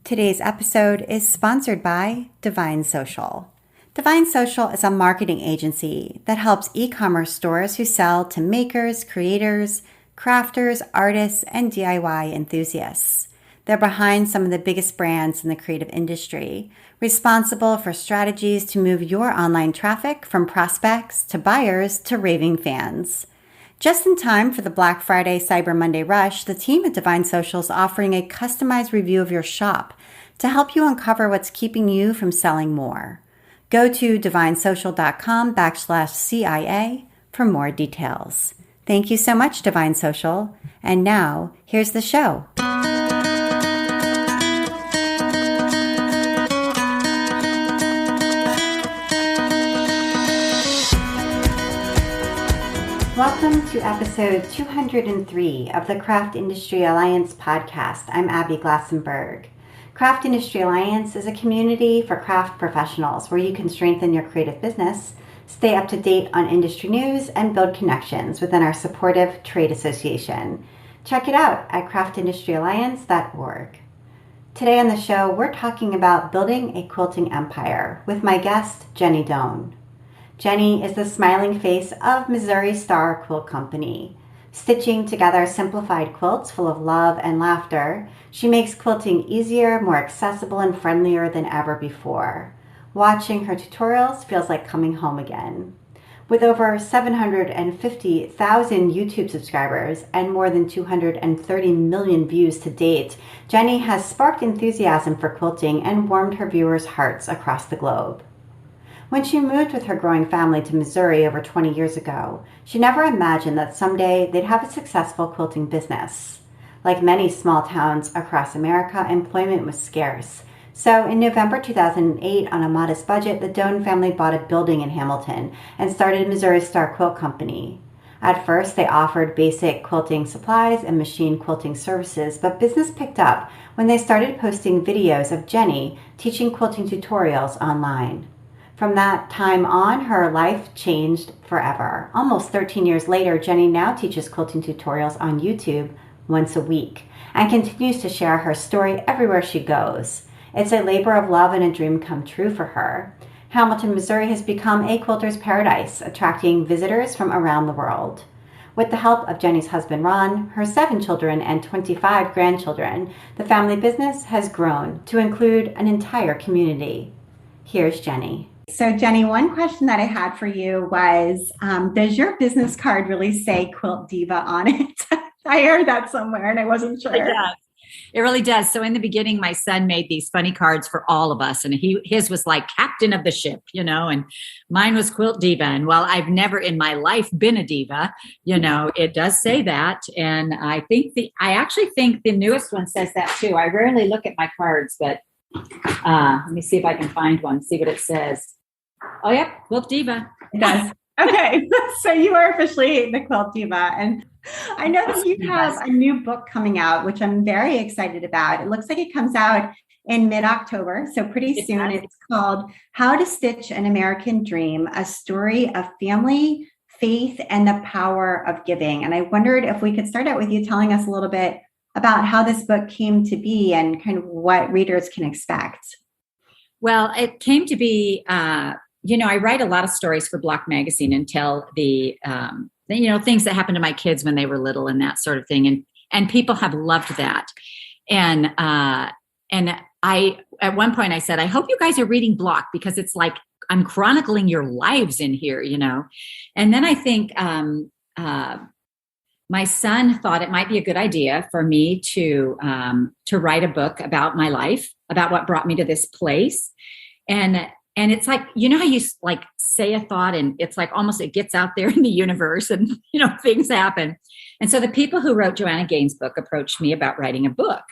Today's episode is sponsored by Divine Social. Divine Social is a marketing agency that helps e-commerce stores who sell to makers, creators, crafters, artists, and DIY enthusiasts. They're behind some of the biggest brands in the creative industry, responsible for strategies to move your online traffic from prospects to buyers to raving fans. Just in time for the Black Friday Cyber Monday rush, the team at Divine Social is offering a customized review of your shop to help you uncover what's keeping you from selling more. Go to divinesocial.com/CIA for more details. Thank you so much, Divine Social. And now, here's the show. Welcome to episode 203 of the Craft Industry Alliance podcast. I'm Abby Glassenberg. Craft Industry Alliance is a community for craft professionals where you can strengthen your creative business, stay up to date on industry news, and build connections within our supportive trade association. Check it out at craftindustyalliance.org. Today on the show, we're talking about building a quilting empire with my guest, Jenny Doan. Jenny is the smiling face of Missouri Star Quilt Company. Stitching together simplified quilts full of love and laughter, she makes quilting easier, more accessible, and friendlier than ever before. Watching her tutorials feels like coming home again. With over 750,000 YouTube subscribers and more than 230 million views to date, Jenny has sparked enthusiasm for quilting and warmed her viewers' hearts across the globe. When she moved with her growing family to Missouri over 20 years ago, she never imagined that someday they'd have a successful quilting business. Like many small towns across America, employment was scarce. So in November 2008, on a modest budget, the Doan family bought a building in Hamilton and started Missouri Star Quilt Company. At first, they offered basic quilting supplies and machine quilting services, but business picked up when they started posting videos of Jenny teaching quilting tutorials online. From that time on, her life changed forever. Almost 13 years later, Jenny now teaches quilting tutorials on YouTube once a week and continues to share her story everywhere she goes. It's a labor of love and a dream come true for her. Hamilton, Missouri has become a quilter's paradise, attracting visitors from around the world. With the help of Jenny's husband, Ron, her 7 children, and 25 grandchildren, the family business has grown to include an entire community. Here's Jenny. So Jenny, one question that I had for you was, does your business card really say Quilt Diva on it? I heard that somewhere and I wasn't sure. It really does. So in the beginning, my son made these funny cards for all of us. And his was like captain of the ship, and mine was Quilt Diva. And while I've never in my life been a diva, it does say that. And I actually think the newest one says that too. I rarely look at my cards, but let me see if I can find one, see what it says. Oh, yep. Quilt Diva. It does. Okay. So you are officially the Quilt Diva. And I know that you have a new book coming out, which I'm very excited about. It looks like it comes out in mid-October. So pretty soon. It's called How to Stitch an American Dream, a story of family, faith, and the power of giving. And I wondered if we could start out with you telling us a little bit about how this book came to be and kind of what readers can expect. Well, it came to be, I write a lot of stories for Block Magazine and tell the things that happened to my kids when they were little and that sort of thing. And people have loved that. And I, at one point I said, I hope you guys are reading Block because it's like, I'm chronicling your lives in here, And then I think, my son thought it might be a good idea for me to write a book about my life, about what brought me to this place. And it's like, how you like say a thought and it's like almost it gets out there in the universe and, things happen. And so the people who wrote Joanna Gaines' book approached me about writing a book.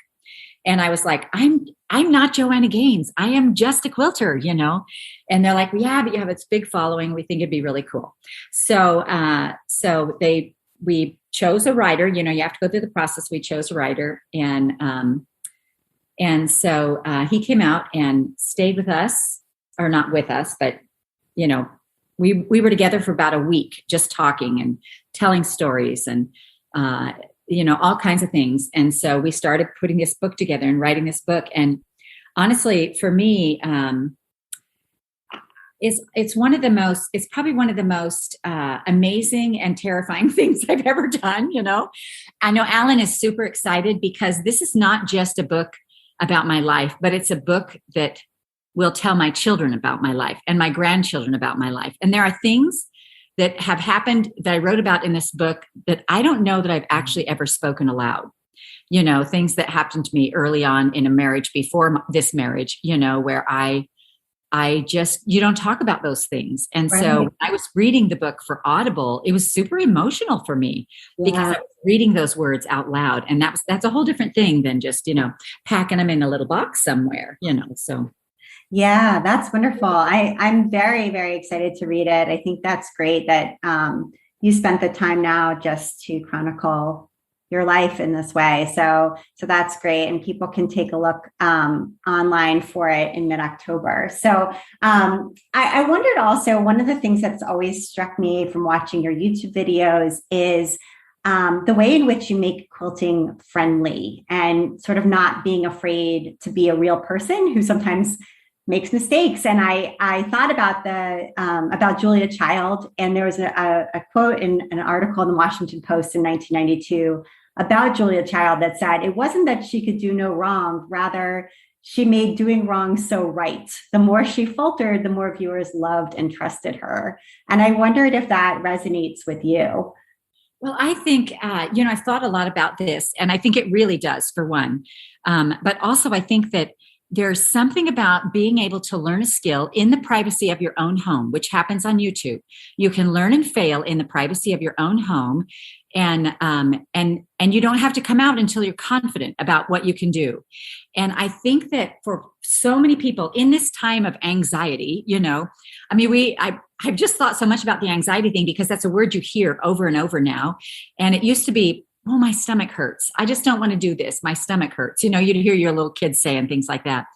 And I was like, I'm not Joanna Gaines. I am just a quilter, And they're like, yeah, but you have this big following. We think it'd be really cool. So we chose a writer. You have to go through the process. We chose a writer, and so he came out and stayed with us, or not with us, but we were together for about a week, just talking and telling stories and all kinds of things. And so we started putting this book together and writing this book. And Honestly, for me, it's probably one of the most amazing and terrifying things I've ever done. I know Alan is super excited because this is not just a book about my life, but it's a book that will tell my children about my life and my grandchildren about my life. And there are things that have happened that I wrote about in this book that I don't know that I've actually ever spoken aloud. Things that happened to me early on in a marriage before this marriage, where I just, you don't talk about those things. And Right. so when I was reading the book for Audible, it was super emotional for me because I was reading those words out loud. And that's a whole different thing than just, packing them in a little box somewhere, so. Yeah, that's wonderful. I'm very, very excited to read it. I think that's great that you spent the time now just to chronicle your life in this way. So that's great. And people can take a look online for it in mid-October. So I wondered also, one of the things that's always struck me from watching your YouTube videos is the way in which you make quilting friendly and sort of not being afraid to be a real person who sometimes makes mistakes. And I thought about Julia Child, and there was a quote in an article in the Washington Post in 1992 about Julia Child that said, it wasn't that she could do no wrong, rather she made doing wrong so right. The more she faltered, the more viewers loved and trusted her. And I wondered if that resonates with you. Well, I think, I've thought a lot about this, and I think it really does, for one. But also, I think that there's something about being able to learn a skill in the privacy of your own home, which happens on YouTube. You can learn and fail in the privacy of your own home, and you don't have to come out until you're confident about what you can do. And I think that for so many people in this time of anxiety, I've just thought so much about the anxiety thing because that's a word you hear over and over now. And it used to be, oh, my stomach hurts. I just don't want to do this. My stomach hurts. You'd hear your little kids saying things like that.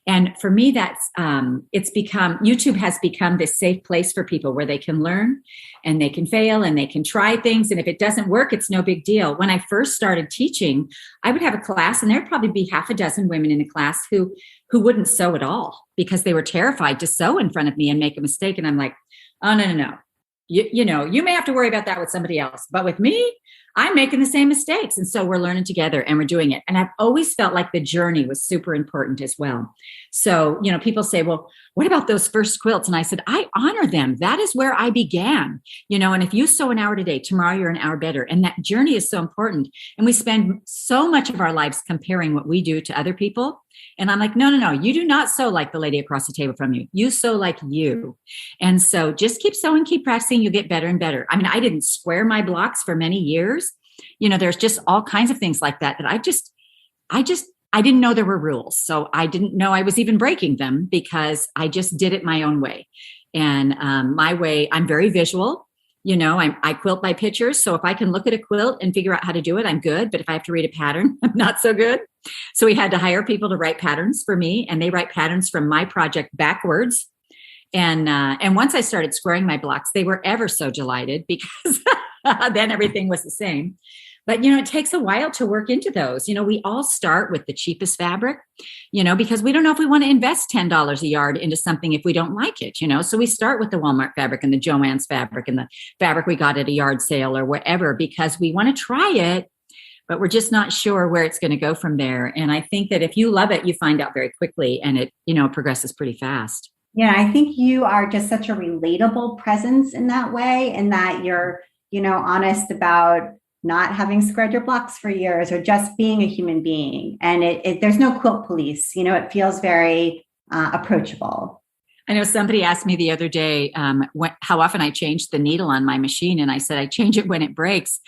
And for me, YouTube has become this safe place for people where they can learn and they can fail and they can try things. And if it doesn't work, it's no big deal. When I first started teaching, I would have a class and there'd probably be half a dozen women in the class who wouldn't sew at all because they were terrified to sew in front of me and make a mistake. And I'm like, oh, no. You may have to worry about that with somebody else, but with me, I'm making the same mistakes. And so we're learning together and we're doing it. And I've always felt like the journey was super important as well. So, people say, well, what about those first quilts? And I said, I honor them. That is where I began, and if you sew an hour today, tomorrow you're an hour better. And that journey is so important. And we spend so much of our lives comparing what we do to other people. And I'm like, no, you do not sew like the lady across the table from you. You sew like you. And so just keep sewing, keep practicing. You'll get better and better. I mean, I didn't square my blocks for many years. There's just all kinds of things like that I didn't know there were rules. So I didn't know I was even breaking them because I just did it my own way. And my way, I'm very visual. I quilt by pictures. So if I can look at a quilt and figure out how to do it, I'm good. But if I have to read a pattern, I'm not so good. So we had to hire people to write patterns for me, and they write patterns from my project backwards. And once I started squaring my blocks, they were ever so delighted because then everything was the same. But, it takes a while to work into those. We all start with the cheapest fabric, because we don't know if we want to invest $10 a yard into something if we don't like it, So we start with the Walmart fabric and the Joann's fabric and the fabric we got at a yard sale or whatever, because we want to try it, but we're just not sure where it's going to go from there. And I think that if you love it, you find out very quickly and it, progresses pretty fast. Yeah, I think you are just such a relatable presence in that way, and that you're, honest about not having squared your blocks for years or just being a human being. And there's no quilt police, it feels very approachable. I know somebody asked me the other day how often I change the needle on my machine. And I said, I change it when it breaks.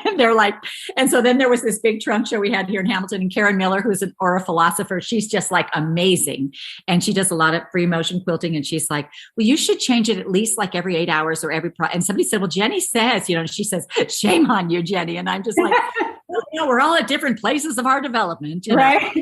And they're like, and so then there was this big trunk show we had here in Hamilton, and Karen Miller, who's an aura philosopher, she's just like amazing. And she does a lot of free motion quilting. And she's like, well, you should change it at least like every 8 hours or and somebody said, well, Jenny says, she says, shame on you, Jenny. And I'm just like, well, we're all at different places of our development. Right.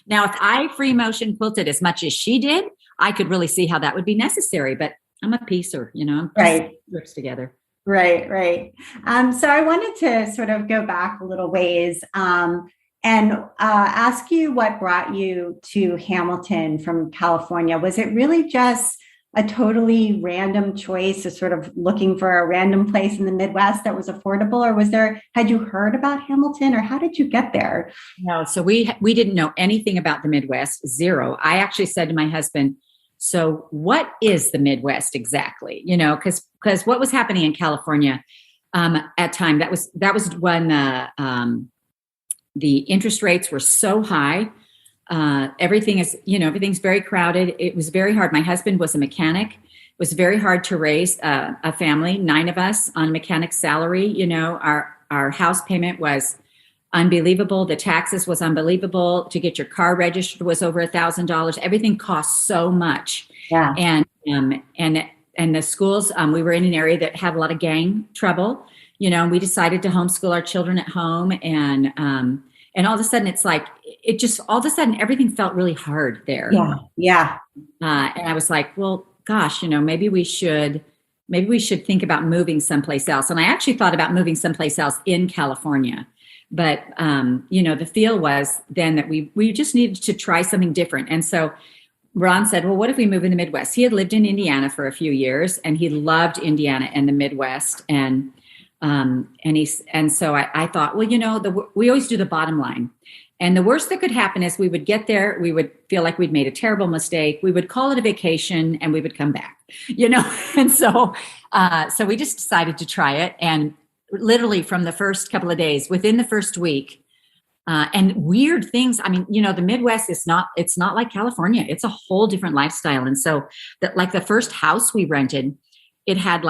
Now, if I free motion quilted as much as she did, I could really see how that would be necessary. But I'm a piecer, right. Strips together. Right. So I wanted to sort of go back a little ways and and ask you what brought you to Hamilton from California. Was it really just a totally random choice of sort of looking for a random place in the Midwest that was affordable, or had you heard about Hamilton, or how did you get there? No, so we didn't know anything about the Midwest, zero. I actually said to my husband, so what is the Midwest exactly? Because what was happening in California at time, that was when the interest rates were so high. Everything's very crowded. It was very hard. My husband was a mechanic. It was very hard to raise a family, 9 of us on a mechanic's salary. Our house payment was unbelievable. The taxes was unbelievable. To get your car registered was over $1,000. Everything cost so much. Yeah. And the schools, we were in an area that had a lot of gang trouble. We decided to homeschool our children at home, and all of a sudden all of a sudden everything felt really hard there. Yeah. And I was like, well, gosh, maybe we should think about moving someplace else. And I actually thought about moving someplace else in California. But, the feel was then that we just needed to try something different. And so Ron said, well, what if we move in the Midwest? He had lived in Indiana for a few years, and he loved Indiana and the Midwest. And so I thought, well, we always do the bottom line. And the worst that could happen is we would get there, we would feel like we'd made a terrible mistake. We would call it a vacation and we would come back, And so we just decided to try it. And literally from the first couple of days, within the first week, and weird things. I mean, the Midwest it's not like California. It's a whole different lifestyle. And so the first house we rented, it had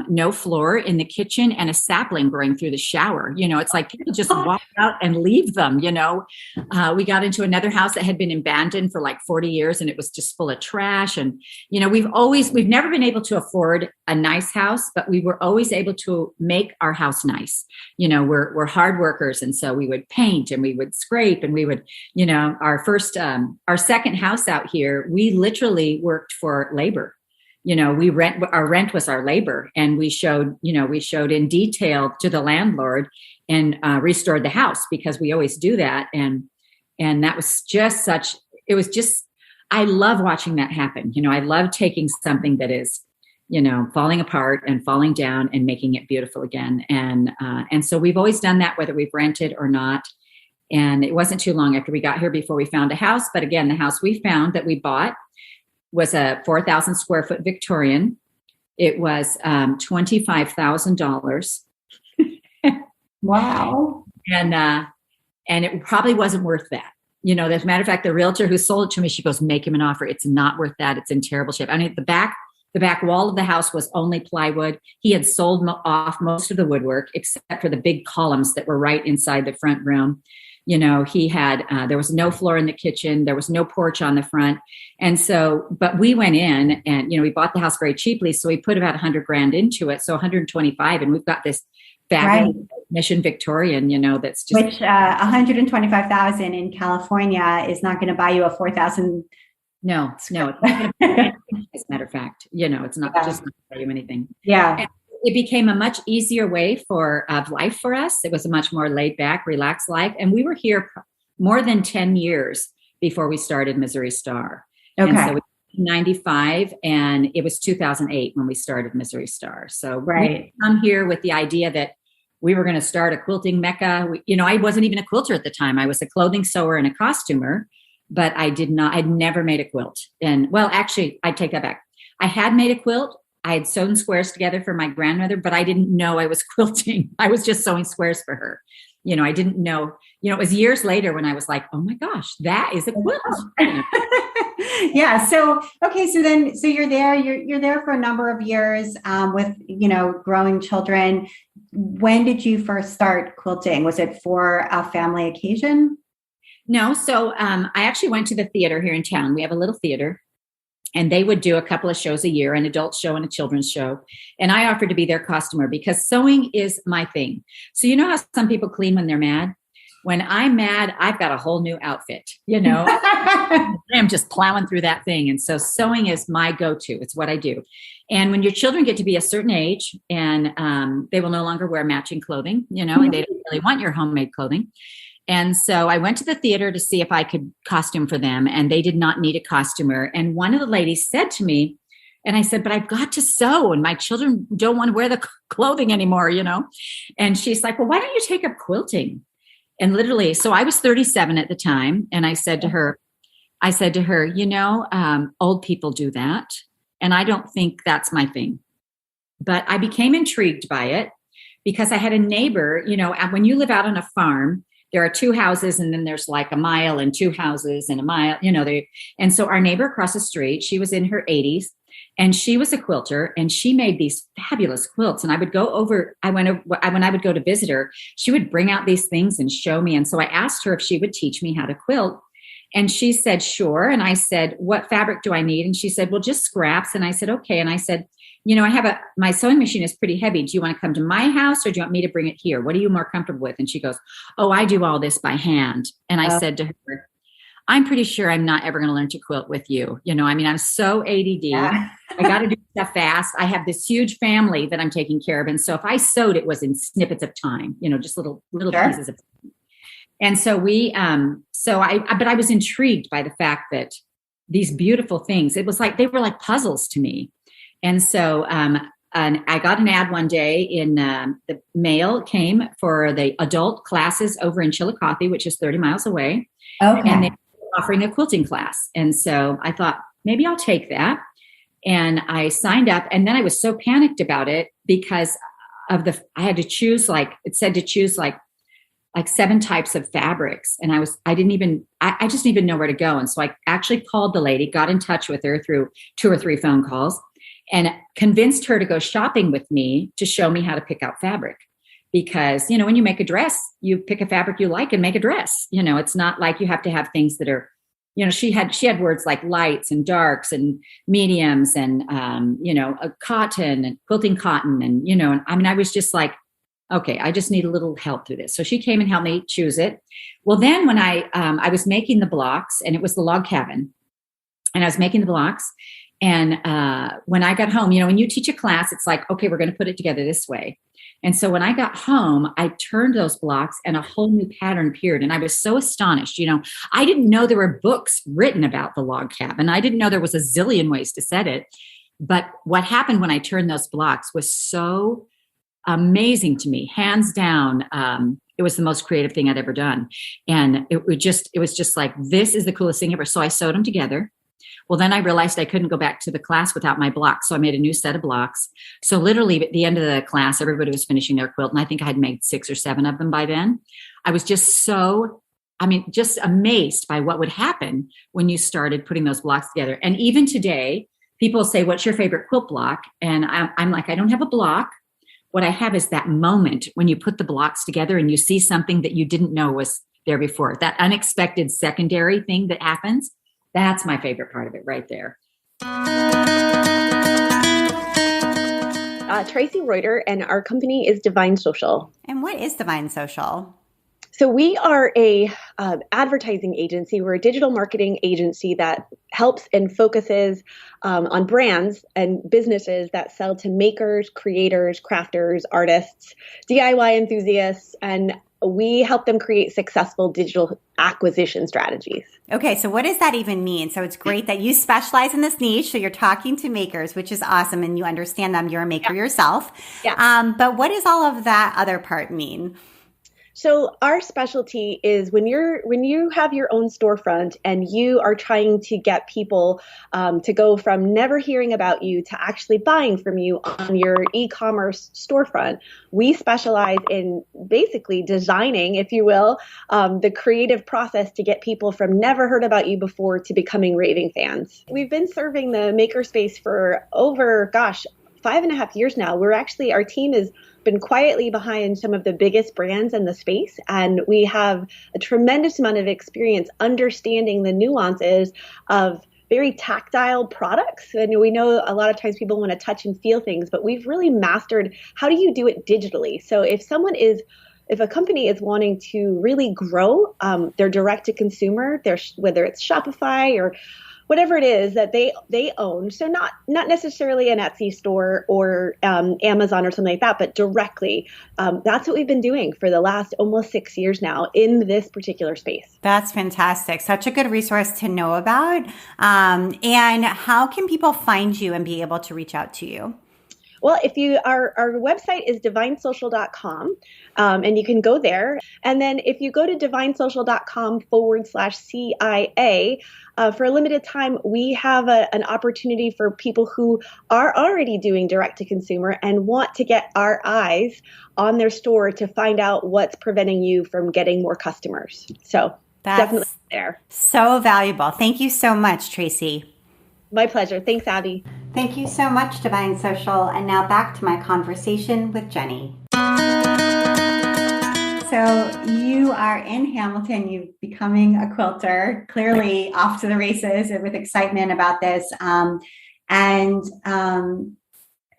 no floor in the kitchen and a sapling growing through the shower. It's like people just walk out and leave them. We got into another house that had been abandoned for 40 years, and it was just full of trash. And, we've never been able to afford a nice house, but we were always able to make our house nice. We're hard workers. And so we would paint and we would scrape and we would, our second house out here, we literally worked for labor. Our rent was our labor, and we showed in detail to the landlord and restored the house, because we always do that. And that was I love watching that happen. I love taking something that is, falling apart and falling down and making it beautiful again. And so we've always done that, whether we've rented or not. And it wasn't too long after we got here before we found a house. But again, the house we found that we bought was a 4,000 square foot Victorian. It was $25,000. Wow. And it probably wasn't worth that. As a matter of fact, the realtor who sold it to me, she goes, make him an offer. It's not worth that. It's in terrible shape. I mean, the back wall of the house was only plywood. He had sold off most of the woodwork, except for the big columns that were right inside the front room. He had, there was no floor in the kitchen. There was no porch on the front. And so, but we went in and, we bought the house very cheaply. So we put about $100,000 into it. So 125. And we've got this fabulous Mission Victorian, that's just. Which $125,000 in California is not going to buy you a 4,000. No, it's not gonna buy you, as a matter of fact, it's not just not buy you anything. Yeah. And it became a much easier way of life for us. It was a much more laid back, relaxed life. And we were here more than 10 years before we started Missouri Star. Okay. And so we 95, and it was 2008 when we started Missouri Star. So we come here with the idea that we were going to start a quilting mecca. I wasn't even a quilter at the time. I was a clothing sewer and a costumer, but I'd never made a quilt. And well, actually, I take that back. I had made a quilt. I had sewn squares together for my grandmother, but I didn't know I was quilting. I was just sewing squares for her. I didn't know, it was years later when I was like, oh my gosh, that is a quilt. Yeah. So, okay. So you're there for a number of years, with, growing children. When did you first start quilting? Was it for a family occasion? No. So, I actually went to the theater here in town. We have a little theater. And they would do a couple of shows a year, an adult show and a children's show. And I offered to be their costumer because sewing is my thing. So how some people clean when they're mad? When I'm mad, I've got a whole new outfit, I'm just plowing through that thing. And so sewing is my go-to. It's what I do. And when your children get to be a certain age and they will no longer wear matching clothing, and they don't really want your homemade clothing. And so I went to the theater to see if I could costume for them, and they did not need a costumer. And one of the ladies said to me, and I said, but I've got to sew, and my children don't want to wear the clothing anymore, And she's like, well, why don't you take up quilting? And literally, so I was 37 at the time, and I said to her, old people do that, and I don't think that's my thing. But I became intrigued by it because I had a neighbor, when you live out on a farm, there are 2 houses, and then there's like a mile and 2 houses and a mile, and so our neighbor across the street, she was in her 80s, and she was a quilter, and she made these fabulous quilts. And I would go over, when I would go to visit her, she would bring out these things and show me. And so I asked her if she would teach me how to quilt. And she said, sure. And I said, what fabric do I need? And she said, well, just scraps. And I said, okay. And I said, my sewing machine is pretty heavy. Do you want to come to my house, or do you want me to bring it here? What are you more comfortable with? And she goes, oh, I do all this by hand. And I said to her, I'm pretty sure I'm not ever going to learn to quilt with you. I'm so ADD. Yeah. I got to do stuff fast. I have this huge family that I'm taking care of. And so if I sewed, it was in snippets of time, just little Sure. pieces of time. And so but I was intrigued by the fact that these beautiful things, it was like, they were like puzzles to me. And so, and I got an ad one day in the mail came for the adult classes over in Chillicothe, which is 30 miles away. Okay. And they were offering a quilting class. And so I thought, maybe I'll take that. And I signed up. And then I was so panicked about it because I had to choose, it said to choose like 7 types of fabrics. And I just didn't even know where to go. And so I actually called the lady, got in touch with her through 2 or 3 phone calls, and convinced her to go shopping with me to show me how to pick out fabric. Because, when you make a dress, you pick a fabric you like and make a dress. It's not like you have to have things that are, she had words like lights and darks and mediums and, a cotton and quilting cotton. And, I was just like, okay, I just need a little help through this. So she came and helped me choose it. Well, then when I was making the blocks, and it was the log cabin, and I was making the blocks. And when I got home, when you teach a class, it's like, okay, we're going to put it together this way. And so when I got home, I turned those blocks and a whole new pattern appeared. And I was so astonished. I didn't know there were books written about the log cabin. I didn't know there was a zillion ways to set it. But what happened when I turned those blocks was so amazing to me, hands down. It was the most creative thing I'd ever done. And it was just like, this is the coolest thing ever. So I sewed them together. Well, then I realized I couldn't go back to the class without my blocks. So I made a new set of blocks. So literally at the end of the class, everybody was finishing their quilt. And I think I had made 6 or 7 of them by then. I was just just amazed by what would happen when you started putting those blocks together. And even today, people say, what's your favorite quilt block? And I'm like, I don't have a block. What I have is that moment when you put the blocks together and you see something that you didn't know was there before. That unexpected secondary thing that happens. That's my favorite part of it right there. Tracy Reuter, and our company is Divine Social. And what is Divine Social? So we are a advertising agency. We're a digital marketing agency that helps and focuses on brands and businesses that sell to makers, creators, crafters, artists, DIY enthusiasts, and we help them create successful digital acquisition strategies. Okay, so what does that even mean? So it's great that you specialize in this niche. So you're talking to makers, which is awesome, and you understand them. You're a maker yourself. Yeah. But what does all of that other part mean? So our specialty is when you have your own storefront and you are trying to get people to go from never hearing about you to actually buying from you on your e-commerce storefront. We specialize in basically designing, if you will, the creative process to get people from never heard about you before to becoming raving fans. We've been serving the makerspace for over, 5.5 years now. Our team has been quietly behind some of the biggest brands in the space, and we have a tremendous amount of experience understanding the nuances of very tactile products. And we know a lot of times people want to touch and feel things, but we've really mastered how do you do it digitally. So if a company is wanting to really grow their direct to consumer, whether it's Shopify or whatever it is that they own. So not necessarily an Etsy store or Amazon or something like that, but directly. That's what we've been doing for the last almost 6 years now in this particular space. That's fantastic. Such a good resource to know about. And how can people find you and be able to reach out to you? Well, our website is divinesocial.com, and you can go there. And then if you go to divinesocial.com/CIA, for a limited time, we have an opportunity for people who are already doing direct to consumer and want to get our eyes on their store to find out what's preventing you from getting more customers. So that's definitely there. So valuable. Thank you so much, Tracy. My pleasure. Thanks, Abby. Thank you so much, Divine Social. And now back to my conversation with Jenny. So you are in Hamilton, you're becoming a quilter, clearly off to the races with excitement about this.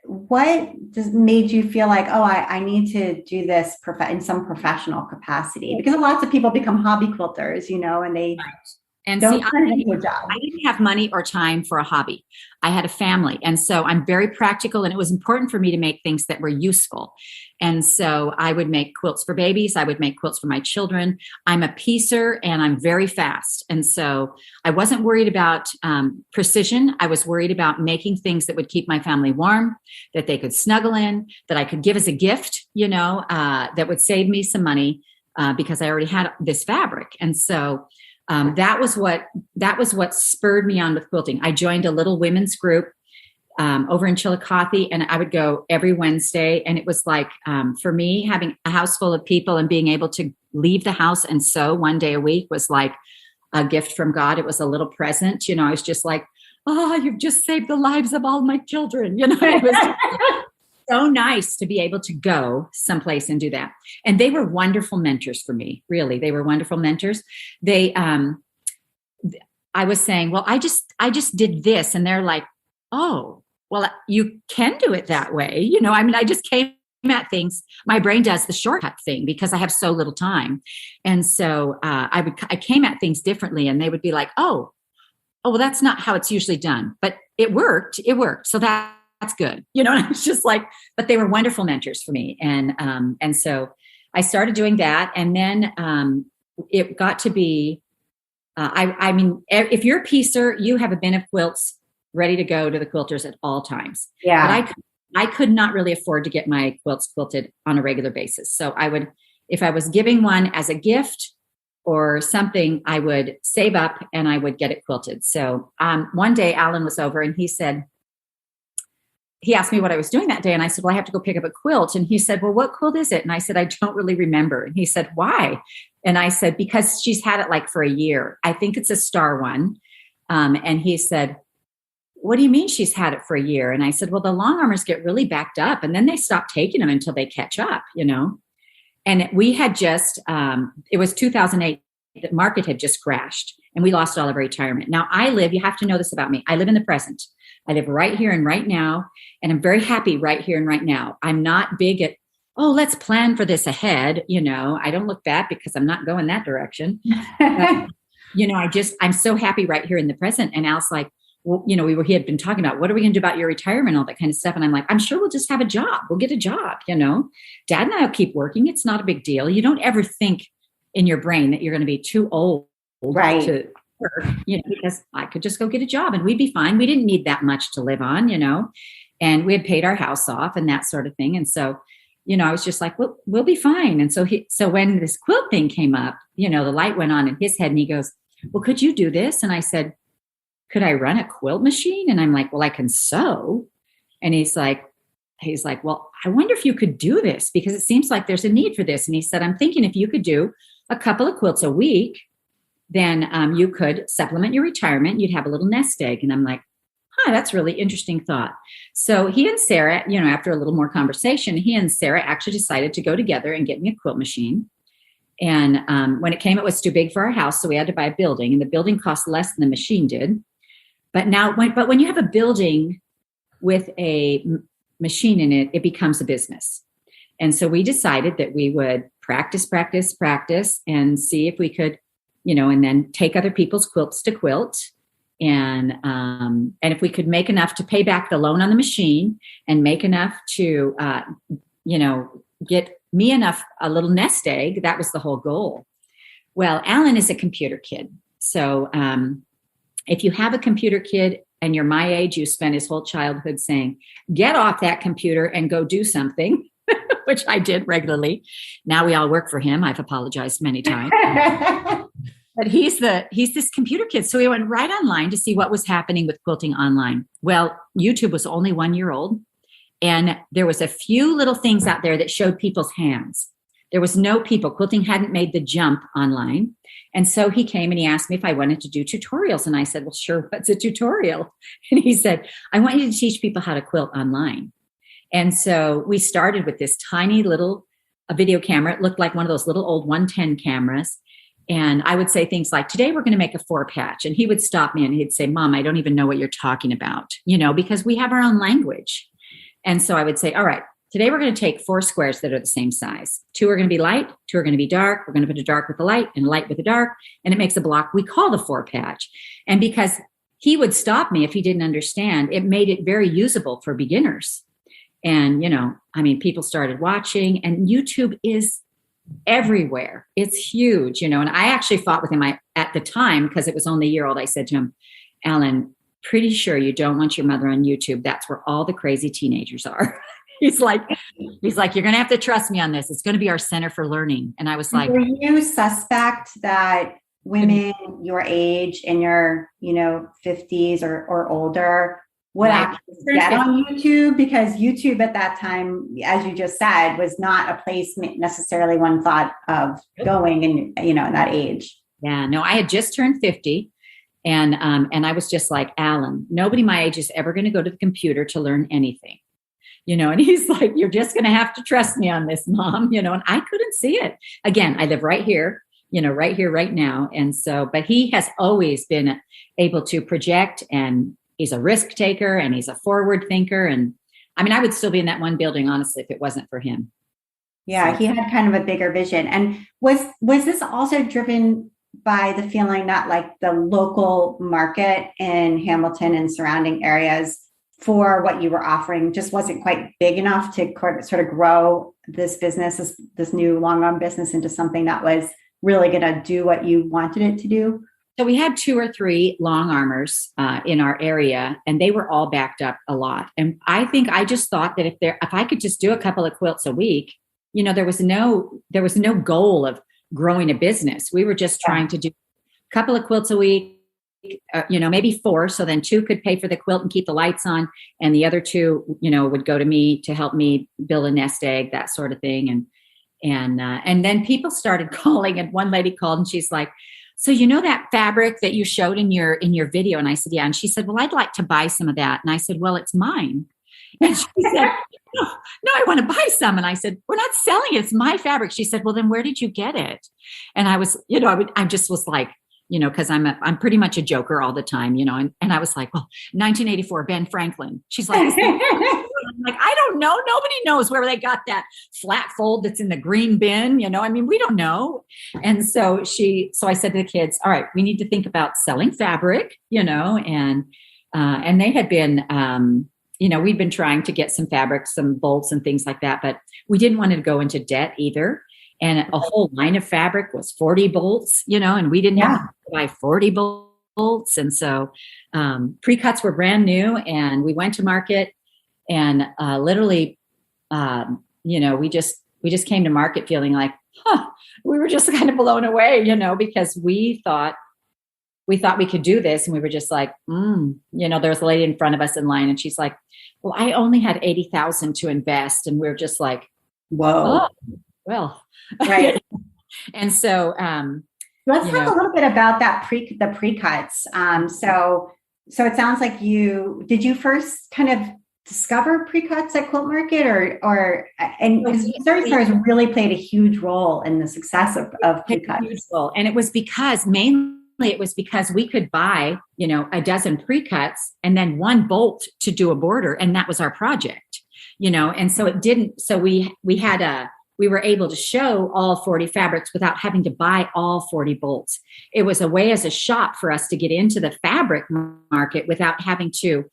What just made you feel like, oh, I need to do this in some professional capacity? Because lots of people become hobby quilters, and they... Right. And see, I didn't have money or time for a hobby. I had a family. And so I'm very practical, and it was important for me to make things that were useful. And so I would make quilts for babies. I would make quilts for my children. I'm a piecer and I'm very fast. And so I wasn't worried about precision. I was worried about making things that would keep my family warm, that they could snuggle in, that I could give as a gift, that would save me some money because I already had this fabric. And so that was what spurred me on with quilting. I joined a little women's group over in Chillicothe, and I would go every Wednesday. And it was like, for me, having a house full of people and being able to leave the house and sew one day a week was like a gift from God. It was a little present. I was just like, oh, you've just saved the lives of all my children. It was so nice to be able to go someplace and do that. And they were wonderful mentors for me. Really, they were wonderful mentors. I was saying, well, I just did this. And they're like, oh, well, you can do it that way. I just came at things. My brain does the shortcut thing because I have so little time. And so I came at things differently, and they would be like, oh, well, that's not how it's usually done, but it worked. So that's good. And I was just like, but they were wonderful mentors for me. And so I started doing that. And then it got to be, if you're a piecer, you have a bin of quilts ready to go to the quilters at all times. Yeah. But I could not really afford to get my quilts quilted on a regular basis. So if I was giving one as a gift or something, I would save up and I would get it quilted. So one day Alan was over and he asked me what I was doing that day. And I said, well, I have to go pick up a quilt. And he said, well, what quilt is it? And I said, I don't really remember. And he said, why? And I said, because she's had it like for a year. I think it's a Star one. And he said, what do you mean she's had it for a year? And I said, well, the long armors get really backed up and then they stop taking them until they catch up, And we had just, it was 2008, the market had just crashed and we lost all of our retirement. Now you have to know this about me. I live in the present. I live right here and right now, and I'm very happy right here and right now. I'm not big at, oh, let's plan for this ahead. I don't look back because I'm not going that direction. But, I'm so happy right here in the present. And Al's like, well, he had been talking about, what are we going to do about your retirement, all that kind of stuff. And I'm like, I'm sure we'll just have a job. We'll get a job, Dad and I will keep working. It's not a big deal. You don't ever think in your brain that you're going to be too old right. to work, because I could just go get a job and we'd be fine. We didn't need that much to live on, and we had paid our house off and that sort of thing. And so, I was just like, well, we'll be fine. And so when this quilt thing came up, the light went on in his head and he goes, well, could you do this? And I said, could I run a quilt machine? And I'm like, well, I can sew. And he's like, well, I wonder if you could do this because it seems like there's a need for this. And he said, I'm thinking if you could do a couple of quilts a week, then you could supplement your retirement. You'd have a little nest egg. And I'm like, that's really interesting thought. So he and Sarah, after a little more conversation, he and Sarah actually decided to go together and get me a quilt machine. And when it came, it was too big for our house. So we had to buy a building, and the building cost less than the machine did. But when you have a building with a machine in it, it becomes a business. And so we decided that we would practice and see if we could, and then take other people's quilts to quilt And if we could make enough to pay back the loan on the machine and make enough to, get me a little nest egg, that was the whole goal. Well, Alan is a computer kid. So if you have a computer kid and you're my age, you spent his whole childhood saying, get off that computer and go do something, which I did regularly. Now we all work for him. I've apologized many times. But he's this computer kid. So he went right online to see what was happening with quilting online. Well, YouTube was only 1 year old. And there was a few little things out there that showed people's hands. There was no people. Quilting hadn't made the jump online. And so he came and he asked me if I wanted to do tutorials. And I said, well, sure, what's a tutorial? And he said, I want you to teach people how to quilt online. And so we started with this tiny little video camera. It looked like one of those little old 110 cameras. And I would say things like, today we're going to make a 4-patch. And he would stop me and he'd say, Mom, I don't even know what you're talking about, because we have our own language. And so I would say, all right, today we're going to take 4 squares that are the same size. 2 are going to be light, 2 are going to be dark. We're going to put a dark with a light and a light with a dark. And it makes a block we call the 4-patch. And because he would stop me if he didn't understand, it made it very usable for beginners. And, people started watching, and YouTube is everywhere. It's huge, and I actually fought with him at the time because it was only a year old. I said to him, Alan, pretty sure you don't want your mother on YouTube. That's where all the crazy teenagers are. He's like, you're going to have to trust me on this. It's going to be our center for learning. And I was like, were you suspect that women your age in your, 50s or older would actually get on YouTube? Because YouTube at that time, as you just said, was not a place necessarily one thought of going in, that age. Yeah, no, I had just turned 50. And I was just like, Alan, nobody my age is ever going to go to the computer to learn anything. And he's like, you're just going to have to trust me on this, Mom, and I couldn't see it. Again, I live right here, right here, right now. And so, but he has always been able to project, and he's a risk taker and he's a forward thinker. And I would still be in that one building, honestly, if it wasn't for him. Yeah. So. He had kind of a bigger vision. And was this also driven by the feeling that like the local market in Hamilton and surrounding areas for what you were offering just wasn't quite big enough to sort of grow this business, this new long arm business, into something that was really going to do what you wanted it to do? So we had 2 or 3 long armors in our area, and they were all backed up a lot. And I think I just thought that if I could just do a couple of quilts a week, there was no goal of growing a business. We were just trying to do a couple of quilts a week, maybe 4. So then 2 could pay for the quilt and keep the lights on, and the other 2, would go to me to help me build a nest egg, that sort of thing. And then people started calling, and one lady called and she's like, so that fabric that you showed in your video? And I said, yeah. And she said, well, I'd like to buy some of that. And I said, well, it's mine. And she said, no, I want to buy some. And I said, we're not selling it. It's my fabric. She said, well, then where did you get it? And I was, I just was like, because I'm pretty much a joker all the time, and I was like, well, 1984, Ben Franklin. She's like, I'm like, I don't know. Nobody knows where they got that flat fold that's in the green bin. We don't know. And so I said to the kids, all right, we need to think about selling fabric, and they had been, we'd been trying to get some fabric, some bolts and things like that, but we didn't want to go into debt either. And a whole line of fabric was 40 bolts, and we didn't have to buy 40 bolts. And so pre-cuts were brand new, and we went to market, and literally, we just came to market feeling like, we were just kind of blown away, because we thought we could do this. And we were just like, there was a lady in front of us in line, and she's like, well, I only had 80,000 to invest. And we're just like, whoa, well, right. And so, let's talk a little bit about that the pre-cuts. So it sounds like did you first kind of discover pre-cuts at Quilt Market, or Missouri Star has really played a huge role in the success of pre-cuts. And it was because we could buy, a dozen pre-cuts and then 1 bolt to do a border. And that was our project, and so it didn't, so we had we were able to show all 40 fabrics without having to buy all 40 bolts. It was a way as a shop for us to get into the fabric market without having to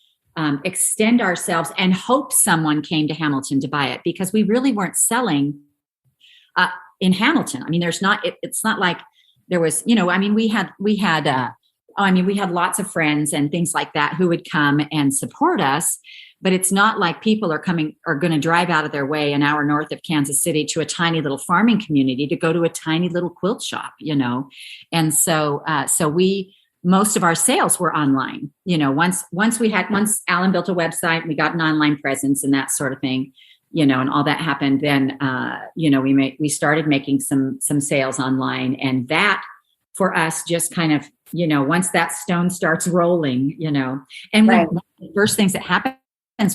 extend ourselves and hope someone came to Hamilton to buy it, because we really weren't selling in Hamilton. I mean, it's not like there was, I mean, we had lots of friends and things like that who would come and support us, but it's not like people are going to drive out of their way an hour north of Kansas City to a tiny little farming community to go to a tiny little quilt shop, And so, most of our sales were online. Once Alan built a website, we got an online presence and that sort of thing, and all that happened. Then, we started making some sales online, and that for us just kind of, once that stone starts rolling, and one of the first things that happens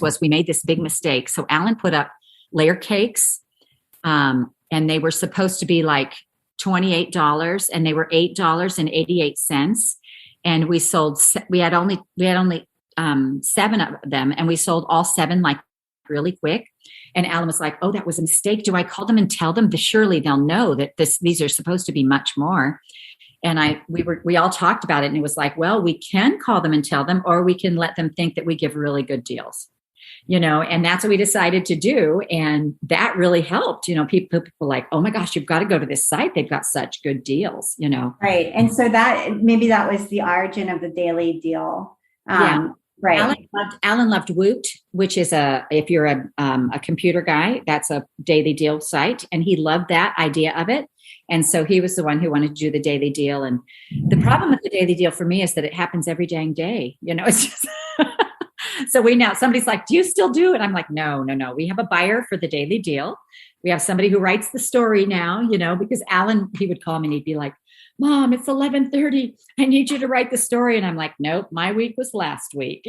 was we made this big mistake. So Alan put up layer cakes, and they were supposed to be like $28, and they were $8.88. And we had only 7 of them, and we sold all 7 like really quick. And Alan was like, "Oh, that was a mistake. Do I call them and tell them? Surely they'll know that these are supposed to be much more." And we all talked about it, and it was like, well, we can call them and tell them, or we can let them think that we give really good deals, and that's what we decided to do. And that really helped, people like, "Oh my gosh, you've got to go to this site. They've got such good deals," Right. And so that was the origin of the daily deal. Yeah. Right. Alan loved Woot, which is if you're a computer guy, that's a daily deal site. And he loved that idea of it. And so he was the one who wanted to do the daily deal. And the problem with the daily deal for me is that it happens every dang day. It's just, so somebody's like, "Do you still do it?" I'm like, no. We have a buyer for the daily deal. We have somebody who writes the story now, because Alan, he would call me and he'd be like, "Mom, it's 11:30. I need you to write the story." And I'm like, "Nope, my week was last week."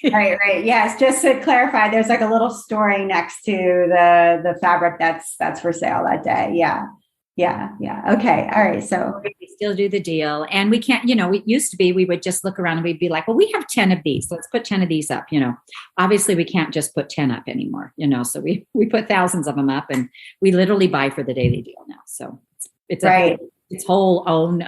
Right. Yes. Just to clarify, there's like a little story next to the fabric that's for sale that day. Yeah. Okay. All right. So we still do the deal, and we can't, it used to be, we would just look around and we'd be like, "Well, we have 10 of these. Let's put 10 of these up." Obviously we can't just put 10 up anymore, so we put thousands of them up, and we literally buy for the daily deal now. So it's right. Its whole own,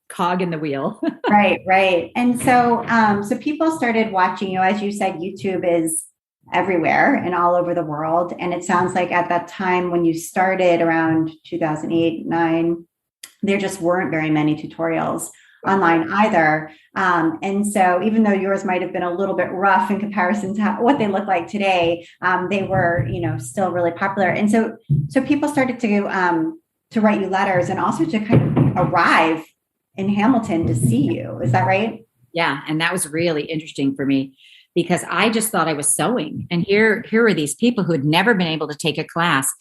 cog in the wheel. Right. And so, so people started watching you. As you said, YouTube is everywhere and all over the world. And it sounds like at that time when you started around 2008, 2009, there just weren't very many tutorials online either. And so even though yours might have been a little bit rough in comparison to what they look like today, they were, still really popular. And so people started to write you letters and also to kind of arrive in Hamilton to see you. Is that right? Yeah. And that was really interesting for me, because I just thought I was sewing. And here are these people who had never been able to take a class.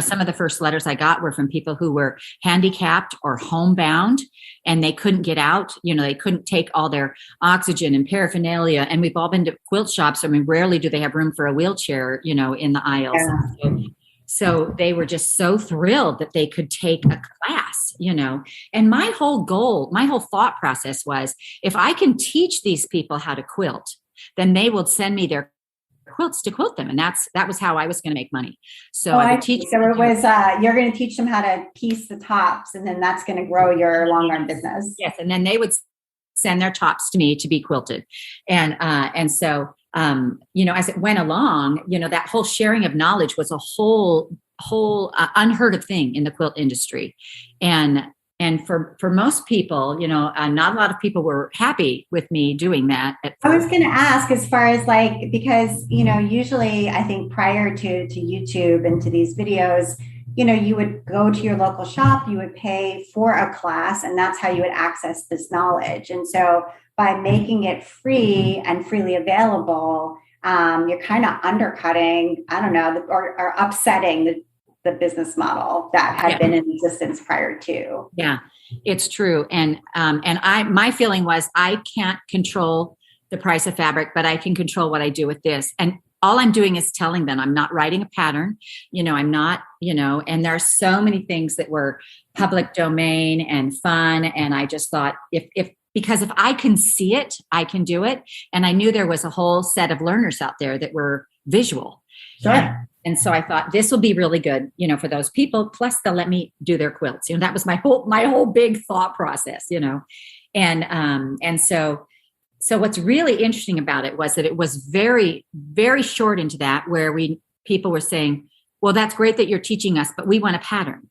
Some of the first letters I got were from people who were handicapped or homebound, and they couldn't get out. They couldn't take all their oxygen and paraphernalia. And we've all been to quilt shops. I mean, rarely do they have room for a wheelchair, in the aisles. Yeah. So they were just so thrilled that they could take a class, and my whole thought process was, if I can teach these people how to quilt, then they will send me their quilts to quilt them. And that was how I was going to make money. So I would teach. So it was, you're going to teach them how to piece the tops, and then that's going to grow your long run business. Yes. And then they would send their tops to me to be quilted. And so, as it went along, that whole sharing of knowledge was a whole unheard of thing in the quilt industry. And for most people, not a lot of people were happy with me doing that. I was going to ask, as far as because, usually I think prior to YouTube and to these videos, you would go to your local shop, you would pay for a class, and that's how you would access this knowledge. And so by making it free and freely available, you're kind of undercutting, or upsetting the business model that had been in existence prior to. Yeah, it's true. And my feeling was, I can't control the price of fabric, but I can control what I do with this. And all I'm doing is telling them. I'm not writing a pattern, I'm not, and there are so many things that were public domain and fun. And I just thought, because if I can see it, I can do it. And I knew there was a whole set of learners out there that were visual. Sure. And so I thought this will be really good, for those people. Plus they'll let me do their quilts. That was my whole big thought process, and so what's really interesting about it was that it was very, very short into that, where people were saying, well, that's great that you're teaching us, but we want a pattern.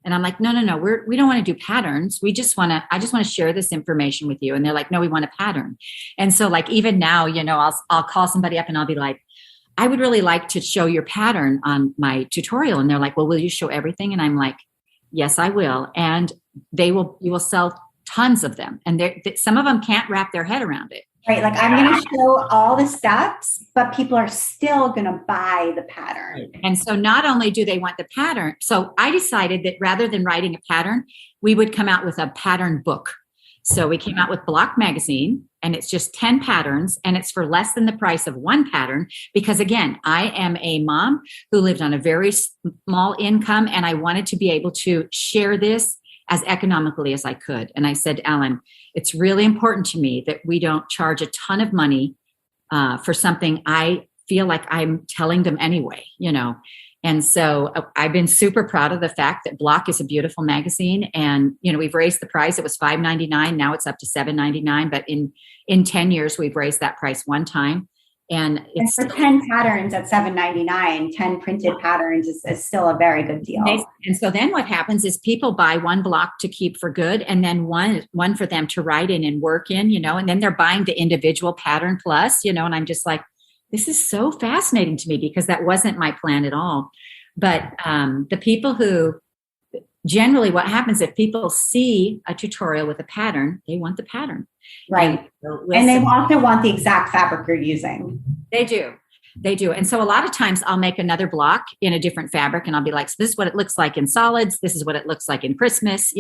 And I'm like, no, we don't want to do patterns. I just want to share this information with you. And they're like, no, we want a pattern. And so like, even now, I'll call somebody up and I'll be like, I would really like to show your pattern on my tutorial. And they're like, well, will you show everything? And I'm like, yes, I will. And you will sell tons of them. And some of them can't wrap their head around it. Right. Like, I'm going to show all the steps, but people are still going to buy the pattern. And so not only do they want the pattern, so I decided that rather than writing a pattern, we would come out with a pattern book. So we came out with Block Magazine, and it's just 10 patterns, and it's for less than the price of one pattern. Because again, I am a mom who lived on a very small income, and I wanted to be able to share this as economically as I could. And I said, Alan, it's really important to me that we don't charge a ton of money for something I feel like I'm telling them anyway, And so I've been super proud of the fact that Block is a beautiful magazine. And, we've raised the price. It was $5.99. Now it's up to $7.99. But in 10 years, we've raised that price one time. And for 10 patterns at $7.99, 10 printed patterns is still a very good deal. And so then what happens is people buy one block to keep for good, and then one for them to write in and work in, and then they're buying the individual pattern plus, and I'm just like, this is so fascinating to me, because that wasn't my plan at all. But the people who generally, what happens if people see a tutorial with a pattern, they want the pattern. Right. And they also want the exact fabric you're using. They do. And so a lot of times I'll make another block in a different fabric, and I'll be like, so this is what it looks like in solids. This is what it looks like in Christmas,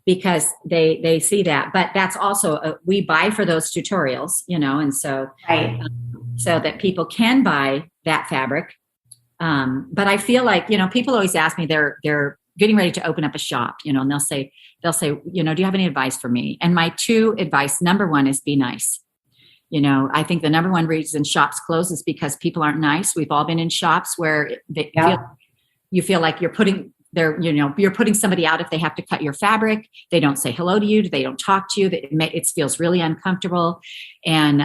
because they see that. But that's also, we buy for those tutorials, and so, right. So that people can buy that fabric. But I feel like, people always ask me, they're getting ready to open up a shop, and they'll say, do you have any advice for me? And my two advice, number one, is be nice. I think the number one reason shops close is because people aren't nice. We've all been in shops where you feel like you're putting somebody out if they have to cut your fabric. They don't say hello to you. They don't talk to you. It feels really uncomfortable. And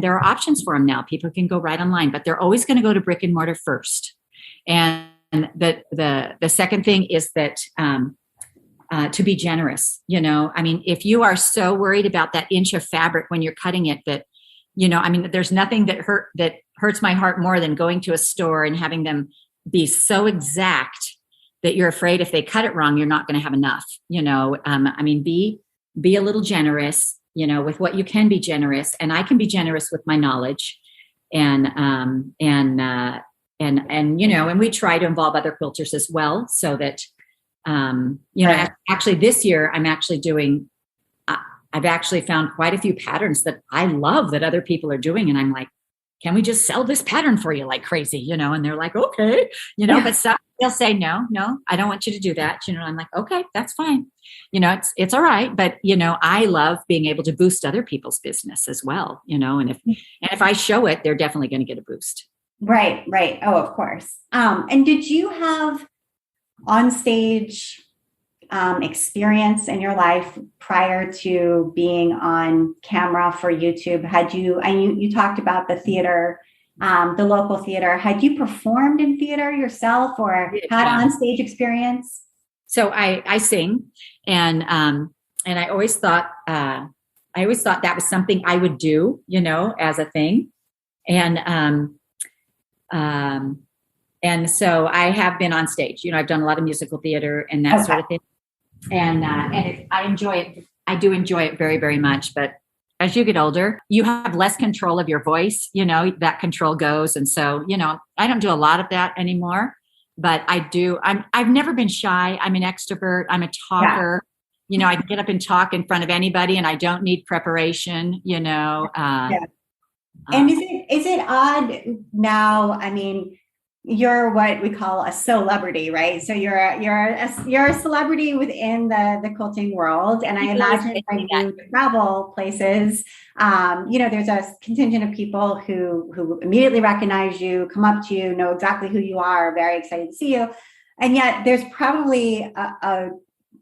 there are options for them now. People can go right online, but they're always going to go to brick and mortar first. And the second thing is that to be generous. If you are so worried about that inch of fabric when you're cutting it, that there's nothing that hurts my heart more than going to a store and having them be so exact that you're afraid if they cut it wrong, you're not going to have enough. Be a little generous, with what you can be generous, and I can be generous with my knowledge, and we try to involve other quilters as well, so that right. Actually this year I've actually found quite a few patterns that I love that other people are doing, and I'm like, can we just sell this pattern for you like crazy, and they're like, okay, but some they'll say, no, I don't want you to do that. I'm like, okay, that's fine. It's all right. But, I love being able to boost other people's business as well, and if I show it, they're definitely going to get a boost. Right. Oh, of course. And did you have on-stage experience in your life prior to being on camera for YouTube? You talked about the theater, the local theater. Had you performed in theater yourself or had on-stage experience? So I sing, and I always thought that was something I would do, as a thing, and so I have been on stage. I've done a lot of musical theater and that sort of thing. And I enjoy it. I do enjoy it very, very much. But as you get older, you have less control of your voice. That control goes. And so, I don't do a lot of that anymore. But I do. I've never been shy. I'm an extrovert. I'm a talker. Yeah. I can get up and talk in front of anybody, and I don't need preparation. Yeah. And is it odd now? you're what we call a celebrity, right? So you're a celebrity within the quilting world, and I imagine when you travel places, there's a contingent of people who immediately recognize you, come up to you, know exactly who you are, very excited to see you, and yet there's probably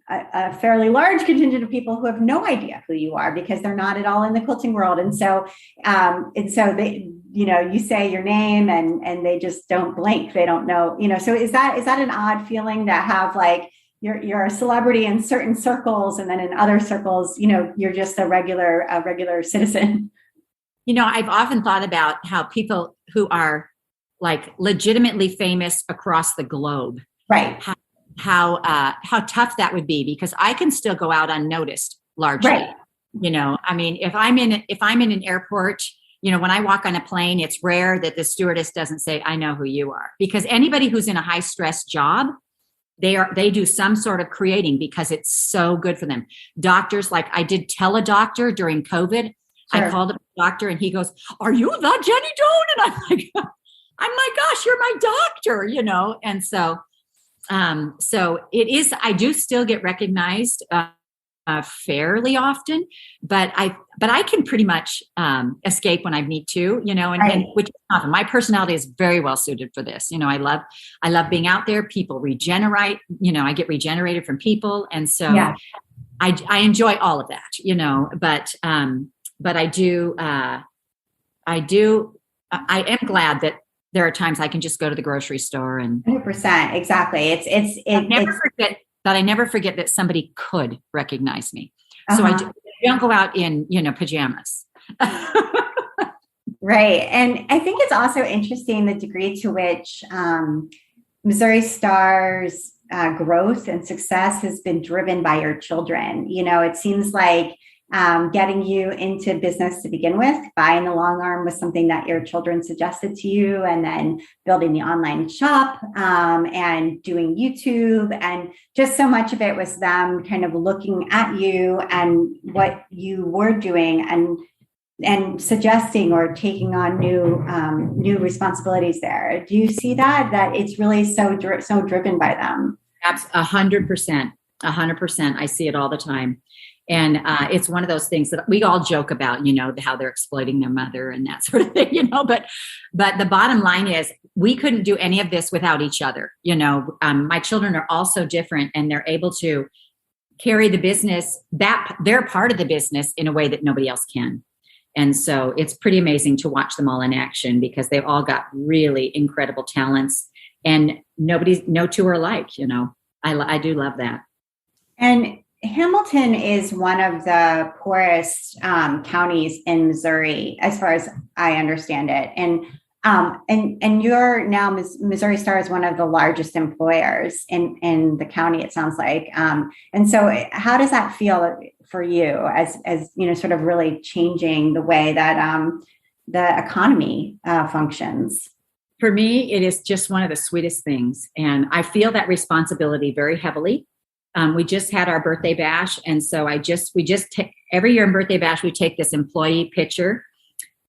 a fairly large contingent of people who have no idea who you are because they're not at all in the quilting world. And so they, you say your name and they just don't blink. They don't know, so is that an odd feeling to have, like, you're a celebrity in certain circles, and then in other circles, you're just a regular citizen? I've often thought about how people who are like legitimately famous across the globe, right? How tough that would be, because I can still go out unnoticed largely. Right. I mean, if I'm in an airport, when I walk on a plane, it's rare that the stewardess doesn't say, "I know who you are," because anybody who's in a high stress job, they do some sort of creating because it's so good for them. Doctors, like I did teledoctor during COVID. Sure. I called up a doctor and he goes, "Are you the Jenny Doan?" And I'm like, "I'm my gosh, you're my doctor," And so it is. I do still get recognized fairly often, but I can pretty much escape when I need to, and which is often. My personality is very well suited for this. I love being out there. People regenerate. I get regenerated from people, and so yeah. I enjoy all of that. But I do. I am glad that there are times I can just go to the grocery store and 100%. Exactly. I never forget that somebody could recognize me. So I don't go out in, pajamas. Right. And I think it's also interesting the degree to which Missouri Star's growth and success has been driven by your children. It seems like getting you into business to begin with, buying the long arm was something that your children suggested to you, and then building the online shop and doing YouTube, and just so much of it was them kind of looking at you and what you were doing and suggesting or taking on new responsibilities there. Do you see that it's really so driven by them? 100%. 100%. I see it all the time. And it's one of those things that we all joke about, how they're exploiting their mother and that sort of thing, but the bottom line is we couldn't do any of this without each other. My children are all so different, and they're able to carry the business, that they're part of the business in a way that nobody else can. And so it's pretty amazing to watch them all in action, because they've all got really incredible talents, and no two are alike. I do love that. And Hamilton is one of the poorest counties in Missouri, as far as I understand it. And you're now Missouri Star is one of the largest employers in the county, it sounds like. And so how does that feel for you as sort of really changing the way that the economy functions? For me, it is just one of the sweetest things. And I feel that responsibility very heavily. We just had our birthday bash. And so we just take every year in birthday bash, we take this employee picture.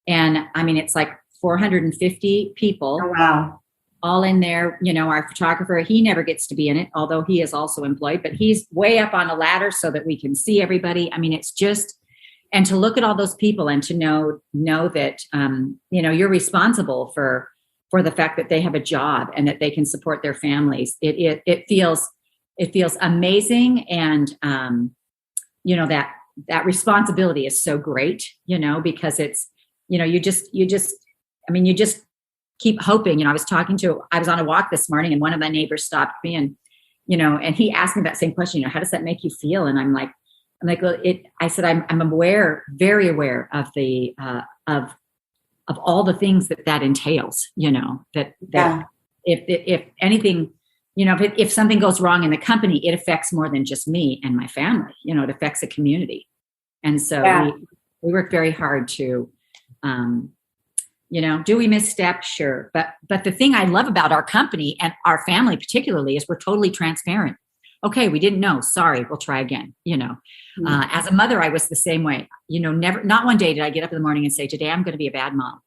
And I mean, it's like 450 people. Oh, wow. All in there. Our photographer, he never gets to be in it, although he is also employed, but he's way up on a ladder so that we can see everybody. I mean, it's just, and to look at all those people and to know that, you're responsible for the fact that they have a job and that they can support their families. It feels amazing. And, that responsibility is so great, because it's, you just keep hoping. I was on a walk this morning, and one of my neighbors stopped me and he asked me that same question, how does that make you feel? And I'm like, well, I said, I'm aware, very aware of the, of all the things that entails, that yeah. If anything, if something goes wrong in the company, it affects more than just me and my family. It affects a community. And so yeah. we work very hard to, do we misstep? Sure. But the thing I love about our company and our family particularly is we're totally transparent. Okay, we didn't know. Sorry, we'll try again. As a mother, I was the same way. Not one day did I get up in the morning and say, today I'm going to be a bad mom.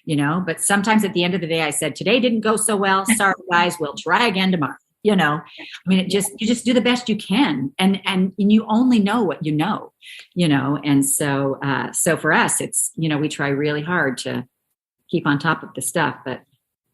but sometimes at the end of the day, I said, today didn't go so well. Sorry, guys, we'll try again tomorrow. I mean, you just do the best you can. And you only know what and so for us, it's, we try really hard to keep on top of the stuff, but.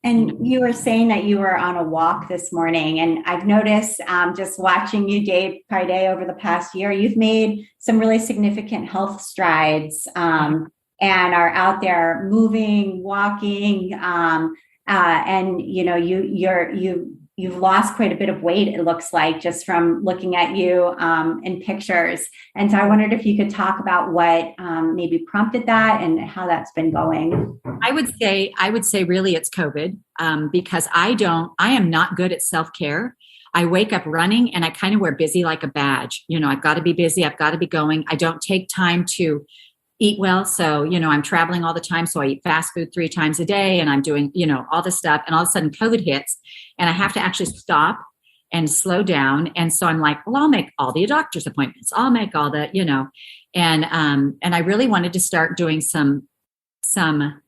And you were saying that you were on a walk this morning, and I've noticed just watching you day by day over the past year, you've made some really significant health strides and are out there moving, walking, and you've lost quite a bit of weight, it looks like, just from looking at you in pictures. And so I wondered if you could talk about what maybe prompted that and how that's been going. I would say really it's COVID because I am not good at self-care. I wake up running and I kind of wear busy like a badge. I've got to be busy. I've got to be going. I don't take time to eat well. So, I'm traveling all the time. So I eat fast food 3 times a day and I'm doing, all this stuff. And all of a sudden COVID hits and I have to actually stop and slow down. And so I'm like, well, I'll make all the doctor's appointments. I'll make all the, and I really wanted to start doing some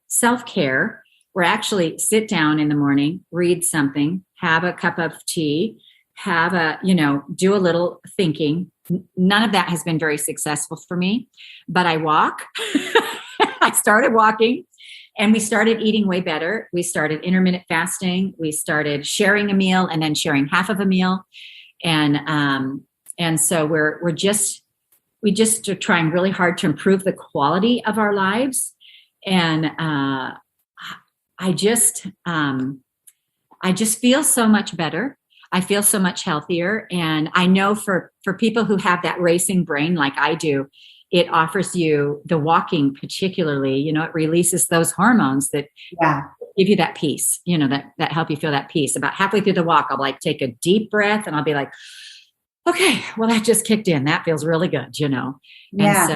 self-care where I actually sit down in the morning, read something, have a cup of tea, do a little thinking. None of that has been very successful for me, but I walk. I started walking and we started eating way better. We started intermittent fasting. We started sharing a meal and then sharing half of a meal. And so we just are trying really hard to improve the quality of our lives. And I just feel so much better. I feel so much healthier. And I know for people who have that racing brain like I do, it offers you the walking particularly, it releases those hormones that give you that peace, that help you feel that peace. About halfway through the walk, I'll take a deep breath and I'll be like, okay, well, that just kicked in. That feels really good, And so,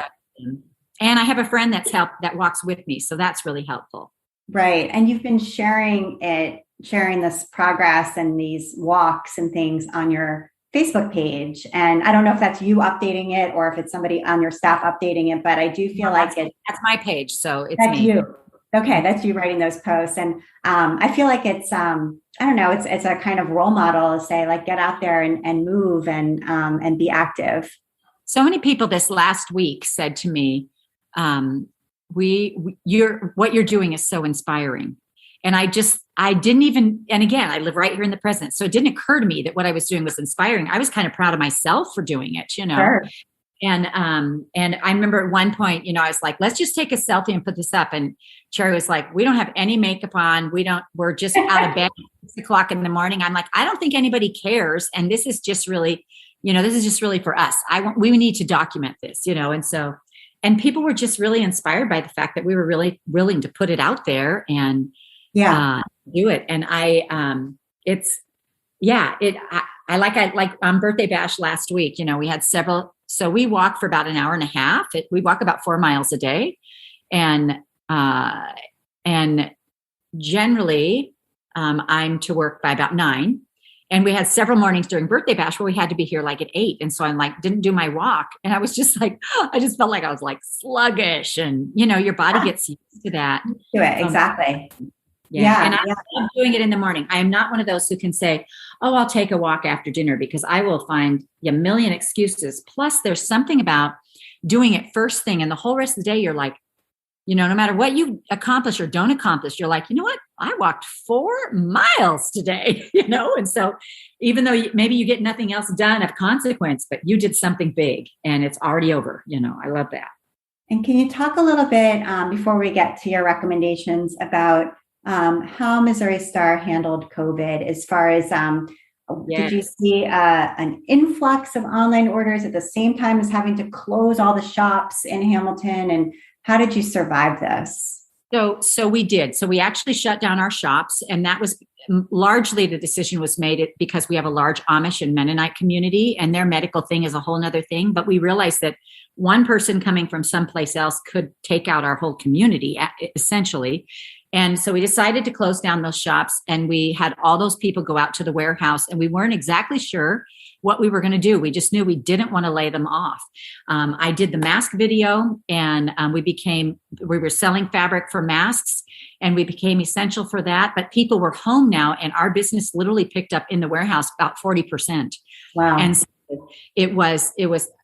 and I have a friend that walks with me. So that's really helpful. Right. And you've been sharing this progress and these walks and things on your Facebook page. And I don't know if that's you updating it or if it's somebody on your staff updating it, but I do feel that's my page. So it's that's me. You. Okay. That's you writing those posts. And I feel like it's, I don't know, it's a kind of role model to say, get out there and move and be active. So many people this last week said to me, what you're doing is so inspiring. And I didn't even, and again, I live right here in the present. So it didn't occur to me that what I was doing was inspiring. I was kind of proud of myself for doing it, Sure. And I remember at one point, I was like, let's just take a selfie and put this up. And Cherry was like, we don't have any makeup on. We're just out of bed at 6 o'clock in the morning. I'm like, I don't think anybody cares. And this is just really, for us. We need to document this, and people were just really inspired by the fact that we were really willing to put it out there and do it. And I like on Birthday Bash last week, we had several, so we walk for about an hour and a half. We walk about 4 miles a day. And generally I'm to work by about 9. And we had several mornings during Birthday Bash where we had to be here at 8. And so I didn't do my walk. And I was just I just felt like I was sluggish and, your body gets used to that. Do it. Exactly. Yeah. And I'm doing it in the morning. I am not one of those who can say, oh, I'll take a walk after dinner, because I will find a million excuses. Plus there's something about doing it first thing. And the whole rest of the day, you're like, no matter what you accomplish or don't accomplish, you're like, you know what? I walked 4 miles today, And so even though maybe you get nothing else done of consequence, but you did something big and it's already over, I love that. And can you talk a little bit before we get to your recommendations about how Missouri Star handled COVID as far as did you see an influx of online orders at the same time as having to close all the shops in Hamilton? And how did you survive this? So we did. So we actually shut down our shops, and that was largely the decision was made because we have a large Amish and Mennonite community, and their medical thing is a whole nother thing. But we realized that one person coming from someplace else could take out our whole community, essentially. And so we decided to close down those shops, and we had all those people go out to the warehouse, and we weren't exactly sure what we were going to do. We just knew we didn't want to lay them off. I did the mask video, and we were selling fabric for masks, and we became essential for that. But people were home now, and our business literally picked up in the warehouse about 40%. Wow. And so it was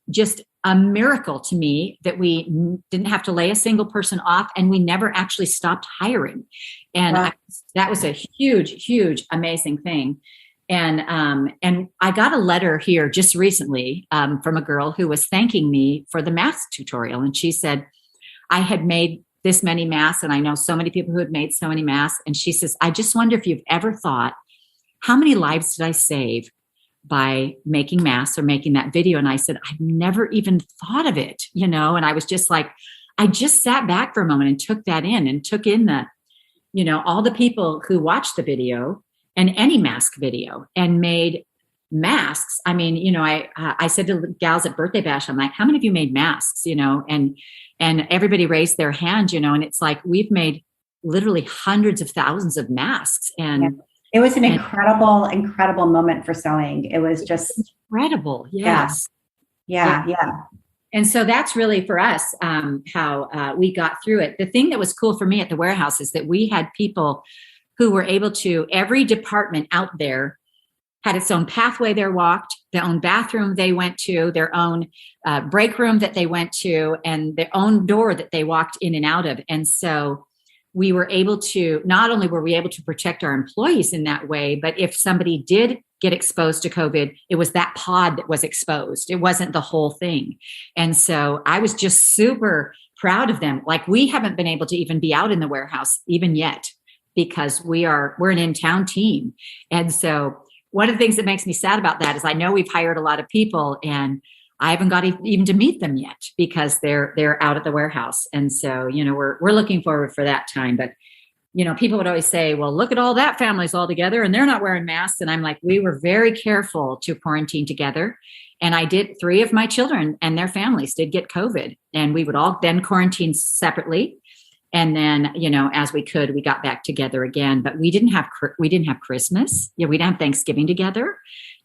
just a miracle to me that we didn't have to lay a single person off, and we never actually stopped hiring. And wow. that was a huge, huge, amazing thing. And I got a letter here just recently from a girl who was thanking me for the mask tutorial. And she said, I had made this many masks, and I know so many people who had made so many masks. And she says, I just wonder if you've ever thought, how many lives did I save by making masks or making that video? And I said, I've never even thought of it, and I was just like, I just sat back for a moment and took that in, and took in all the people who watched the video and any mask video and made masks. I mean, I said to the gals at Birthday Bash, I'm like, how many of you made masks, and everybody raised their hand, and it's like, we've made literally hundreds of thousands of masks. And yeah. It was an incredible moment for sewing. It was just incredible. Yes. Yeah. And so that's really for us how we got through it. The thing that was cool for me at the warehouse is that we had people who were able to, every department out there had its own pathway they walked, their own bathroom they went to, their own break room that they went to, and their own door that they walked in and out of. And so we were able to, not only were we able to protect our employees in that way, but if somebody did get exposed to COVID, it was that pod that was exposed. It wasn't the whole thing. And so I was just super proud of them. Like, we haven't been able to even be out in the warehouse even yet, because we're an in-town team. And so one of the things that makes me sad about that is I know we've hired a lot of people, and I haven't got even to meet them yet because they're out at the warehouse. And so, we're looking forward for that time. But, people would always say, well, look at all that family's all together and they're not wearing masks. And I'm like, we were very careful to quarantine together. And I did, 3 of my children and their families did get COVID, and we would all then quarantine separately. And then, as we could, we got back together again. But we didn't have Christmas. We didn't have Thanksgiving together,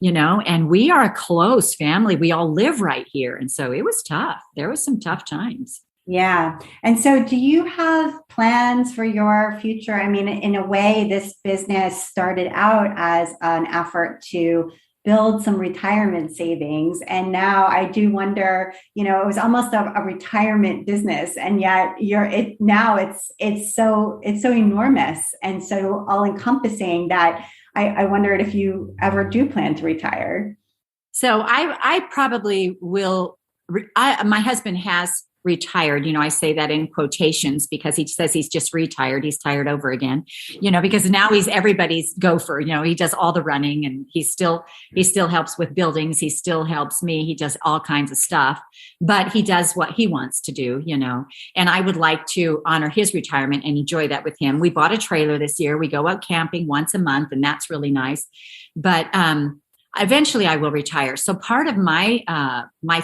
and we are a close family. We all live right here. And so it was tough. There was some tough times. Yeah. And so do you have plans for your future? I mean, in a way, this business started out as an effort to build some retirement savings. And now I do wonder, it was almost a retirement business. And yet it's so enormous and so all encompassing that I wondered if you ever do plan to retire. So I probably will. My husband has retired. I say that in quotations because he says he's just retired. He's tired over again, because now he's everybody's gopher. He does all the running, and he still helps with buildings. He still helps me. He does all kinds of stuff, but he does what he wants to do, and I would like to honor his retirement and enjoy that with him. We bought a trailer this year. We go out camping once a month, and that's really nice. But, eventually I will retire. So part of my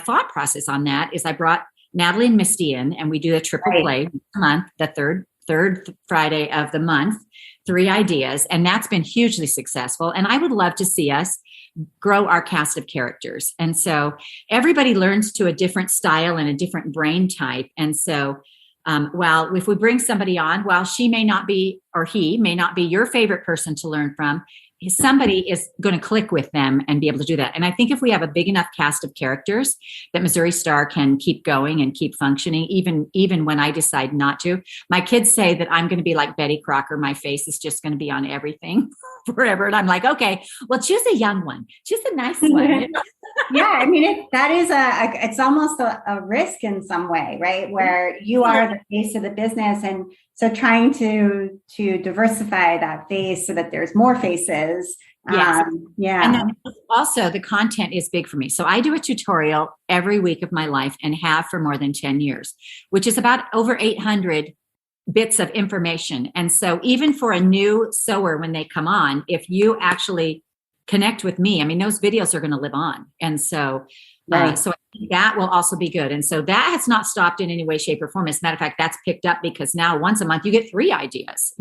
thought process on that is I brought Natalie and Misty in, and we do a triple play a month, the third Friday of the month, 3 ideas. And that's been hugely successful. And I would love to see us grow our cast of characters. And so everybody learns to a different style and a different brain type. And so while if we bring somebody on, while she may not be, or he may not be your favorite person to learn from, somebody is going to click with them and be able to do that. And I think if we have a big enough cast of characters that Missouri Star can keep going and keep functioning, even when I decide not to. My kids say that I'm going to be like Betty Crocker. My face is just going to be on everything forever. And I'm like, okay, well, choose a young one. Choose a nice one. Yeah, I mean, it's almost a risk in some way, right? Where you are the face of the business. And so trying to diversify that face so that there's more faces. Yes. Yeah. And then also the content is big for me. So I do a tutorial every week of my life and have for more than 10 years, which is about over 800 bits of information. And so even for a new sewer, when they come on, if you actually connect with me, I mean, those videos are going to live on. And so Right. So I think that will also be good. And so that has not stopped in any way, shape, or form. As a matter of fact, that's picked up because now once a month you get 3 ideas,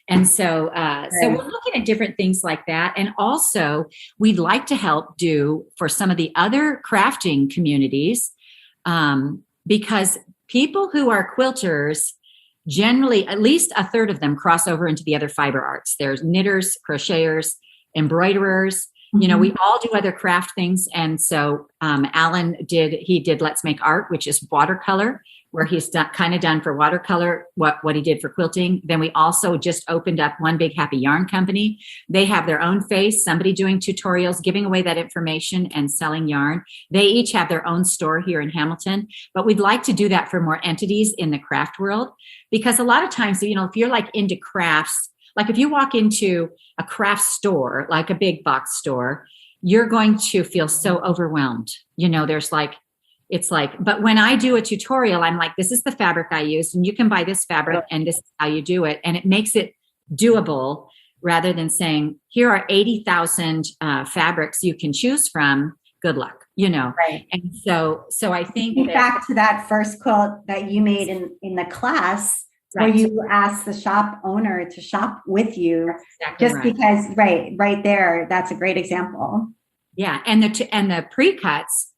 And so, so we're looking at different things like that. And also we'd like to help do for some of the other crafting communities, because people who are quilters, generally, at least a third of them cross over into the other fiber arts. There's knitters, crocheters, embroiderers. We all do other craft things. And so Alan did Let's Make Art, which is watercolor, where he's done for watercolor what he did for quilting. Then we also just opened up One Big Happy Yarn Company. They have their own face, somebody doing tutorials, giving away that information and selling yarn. They each have their own store here in Hamilton, but we'd like to do that for more entities in the craft world, because a lot of times, if you're like into crafts, like if you walk into a craft store, like a big box store, you're going to feel so overwhelmed. But when I do a tutorial, I'm like, this is the fabric I used, and you can buy this fabric and this is how you do it. And it makes it doable rather than saying, here are 80,000 fabrics you can choose from. Good luck, Right. And so I think back to that first quilt that you made in the class, right, where you asked the shop owner to shop with you, exactly just right. Because, right there, that's a great example. Yeah. And the pre-cuts,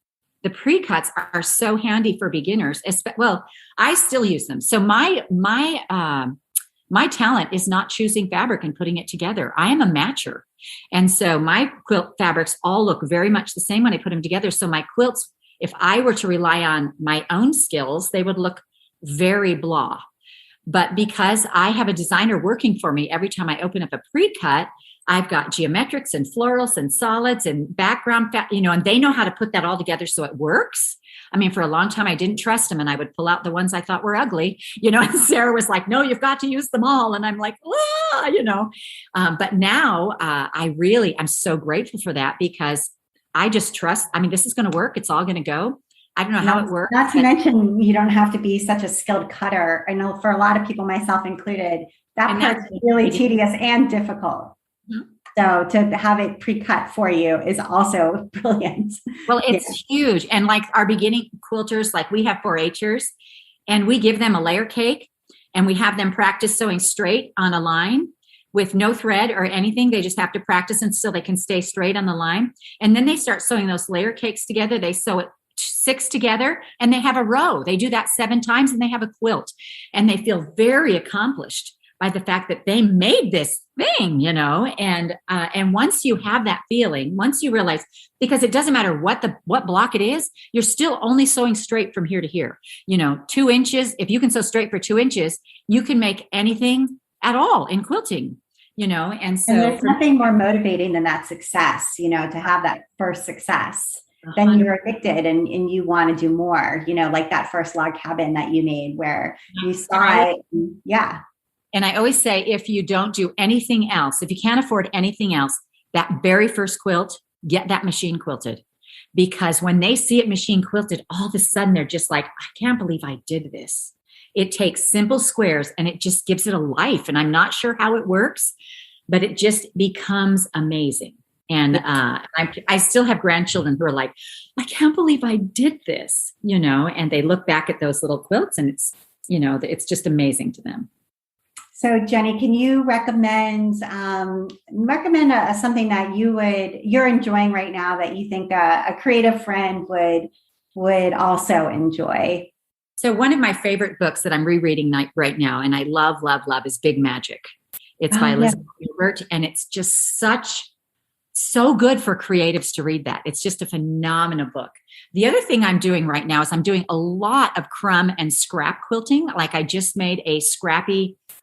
are so handy for beginners. Well, I still use them. So my talent is not choosing fabric and putting it together. I am a matcher. And so my quilt fabrics all look very much the same when I put them together. So my quilts, if I were to rely on my own skills, they would look very blah. But because I have a designer working for me every time I open up a pre-cut, I've got geometrics and florals and solids and background, and they know how to put that all together so it works. I mean, for a long time, I didn't trust them, and I would pull out the ones I thought were ugly, and Sarah was like, no, you've got to use them all. And I'm like, but now I'm so grateful for that, because I just trust, this is going to work. It's all going to go. I don't know how it works. Not to mention, you don't have to be such a skilled cutter. I know for a lot of people, myself included, that part's really tedious and difficult. Mm-hmm. So to have it pre-cut for you is also brilliant. Well, it's huge. And like our beginning quilters, like we have 4-Hers, and we give them a layer cake, and we have them practice sewing straight on a line with no thread or anything. They just have to practice until they can stay straight on the line. And then they start sewing those layer cakes together. They sew it 6 together, and they have a row. They do that 7 times, and they have a quilt, and they feel very accomplished by the fact that they made this thing, and once you have that feeling, once you realize, because it doesn't matter what block it is, you're still only sewing straight from here to here, 2 inches. If you can sew straight for 2 inches, you can make anything at all in quilting, and so there's nothing more motivating than that success, to have that first success. Then you're addicted and you want to do more, like that first log cabin that you made where you saw it. Yeah. And I always say, if you don't do anything else, if you can't afford anything else, that very first quilt, get that machine quilted. Because when they see it machine quilted, all of a sudden they're just like, I can't believe I did this. It takes simple squares and it just gives it a life. And I'm not sure how it works, but it just becomes amazing. And I still have grandchildren who are like, I can't believe I did this, and they look back at those little quilts, and it's, it's just amazing to them. So Jenny, can you recommend something that you're enjoying right now that you think a creative friend would also enjoy? So one of my favorite books that I'm rereading right now, and I love, is Big Magic. It's by Elizabeth Gilbert, and it's just so good for creatives to read that. It's just a phenomenal book. The other thing I'm doing right now is I'm doing a lot of crumb and scrap quilting. Like I just made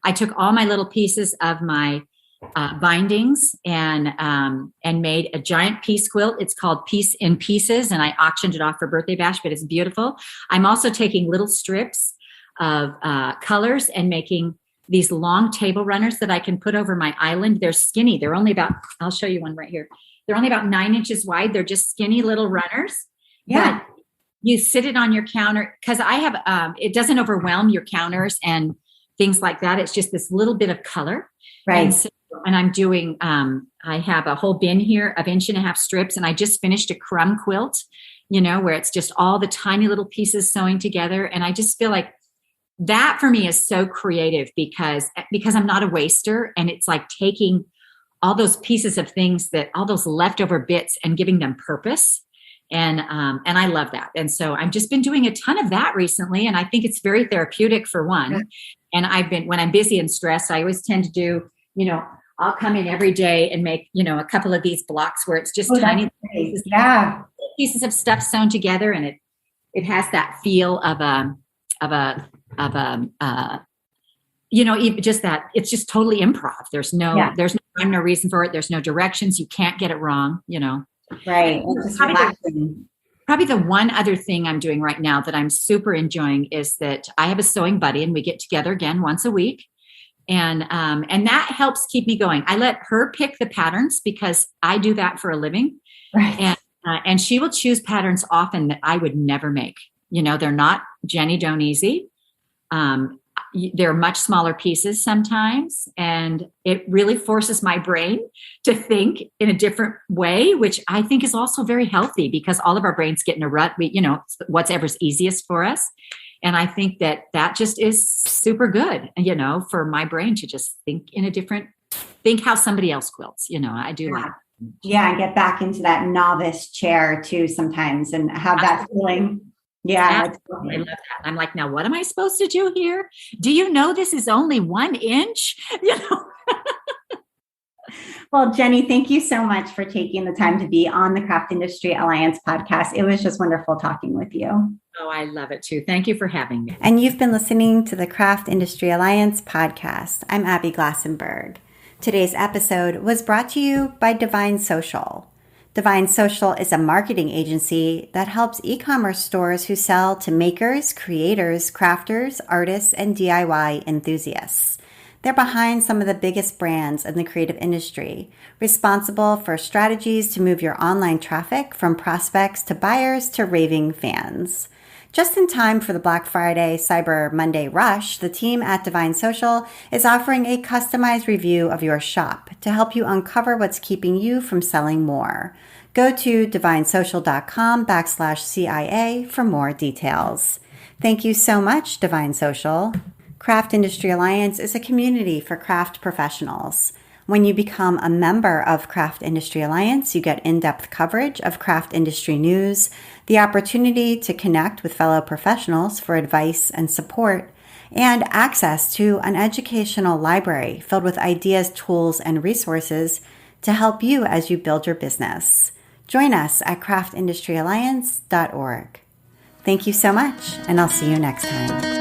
I took all my little pieces of my bindings and made a giant piece quilt. It's called Piece in Pieces, and I auctioned it off for Birthday Bash, but it's beautiful. I'm also taking little strips of colors and making these long table runners that I can put over my island. They're skinny. They're only I'll show you one right here. They're only about 9 inches wide. They're just skinny little runners. Yeah. But you sit it on your counter, because I have, it doesn't overwhelm your counters and things like that. It's just this little bit of color. Right. And I'm doing, I have a whole bin here of 1.5 inch strips, and I just finished a crumb quilt. where it's just all the tiny little pieces sewing together. And I just feel like that for me is so creative because I'm not a waster, and it's like taking all those pieces of things, that all those leftover bits, and giving them purpose. And I love that. And so I've just been doing a ton of that recently. And I think it's very therapeutic for one. And when I'm busy and stressed, I always tend to do, I'll come in every day and make, a couple of these blocks where it's just tiny pieces of stuff sewn together. And it has that feel of even just that it's just totally improv. There's no rhyme, no reason for it. There's no directions. You can't get it wrong, Right. Probably the one other thing I'm doing right now that I'm super enjoying is that I have a sewing buddy, and we get together again once a week. And that helps keep me going. I let her pick the patterns because I do that for a living. Right. And she will choose patterns often that I would never make. They're not Jenny Doan easy. They're much smaller pieces sometimes, and it really forces my brain to think in a different way, which I think is also very healthy because all of our brains get in a rut. Whatever's easiest for us. And I think that just is super good, for my brain to just think how somebody else quilts. I do like. Yeah, and get back into that novice chair too sometimes, and have that feeling. Yeah, I love that. I'm like, now what am I supposed to do here? Do you know this is only 1 inch? Well, Jenny, thank you so much for taking the time to be on the Craft Industry Alliance podcast. It was just wonderful talking with you. Oh, I love it too. Thank you for having me. And you've been listening to the Craft Industry Alliance podcast. I'm Abby Glassenberg. Today's episode was brought to you by Divine Social. Divine Social is a marketing agency that helps e-commerce stores who sell to makers, creators, crafters, artists, and DIY enthusiasts. They're behind some of the biggest brands in the creative industry, responsible for strategies to move your online traffic from prospects to buyers to raving fans. Just in time for the Black Friday, Cyber Monday rush, the team at Divine Social is offering a customized review of your shop to help you uncover what's keeping you from selling more. Go to divinesocial.com/CIA for more details. Thank you so much, Divine Social. Craft Industry Alliance is a community for craft professionals. When you become a member of Craft Industry Alliance, you get in-depth coverage of craft industry news, the opportunity to connect with fellow professionals for advice and support, and access to an educational library filled with ideas, tools, and resources to help you as you build your business. Join us at craftindustrｙalliance.org. Thank you so much, and I'll see you next time.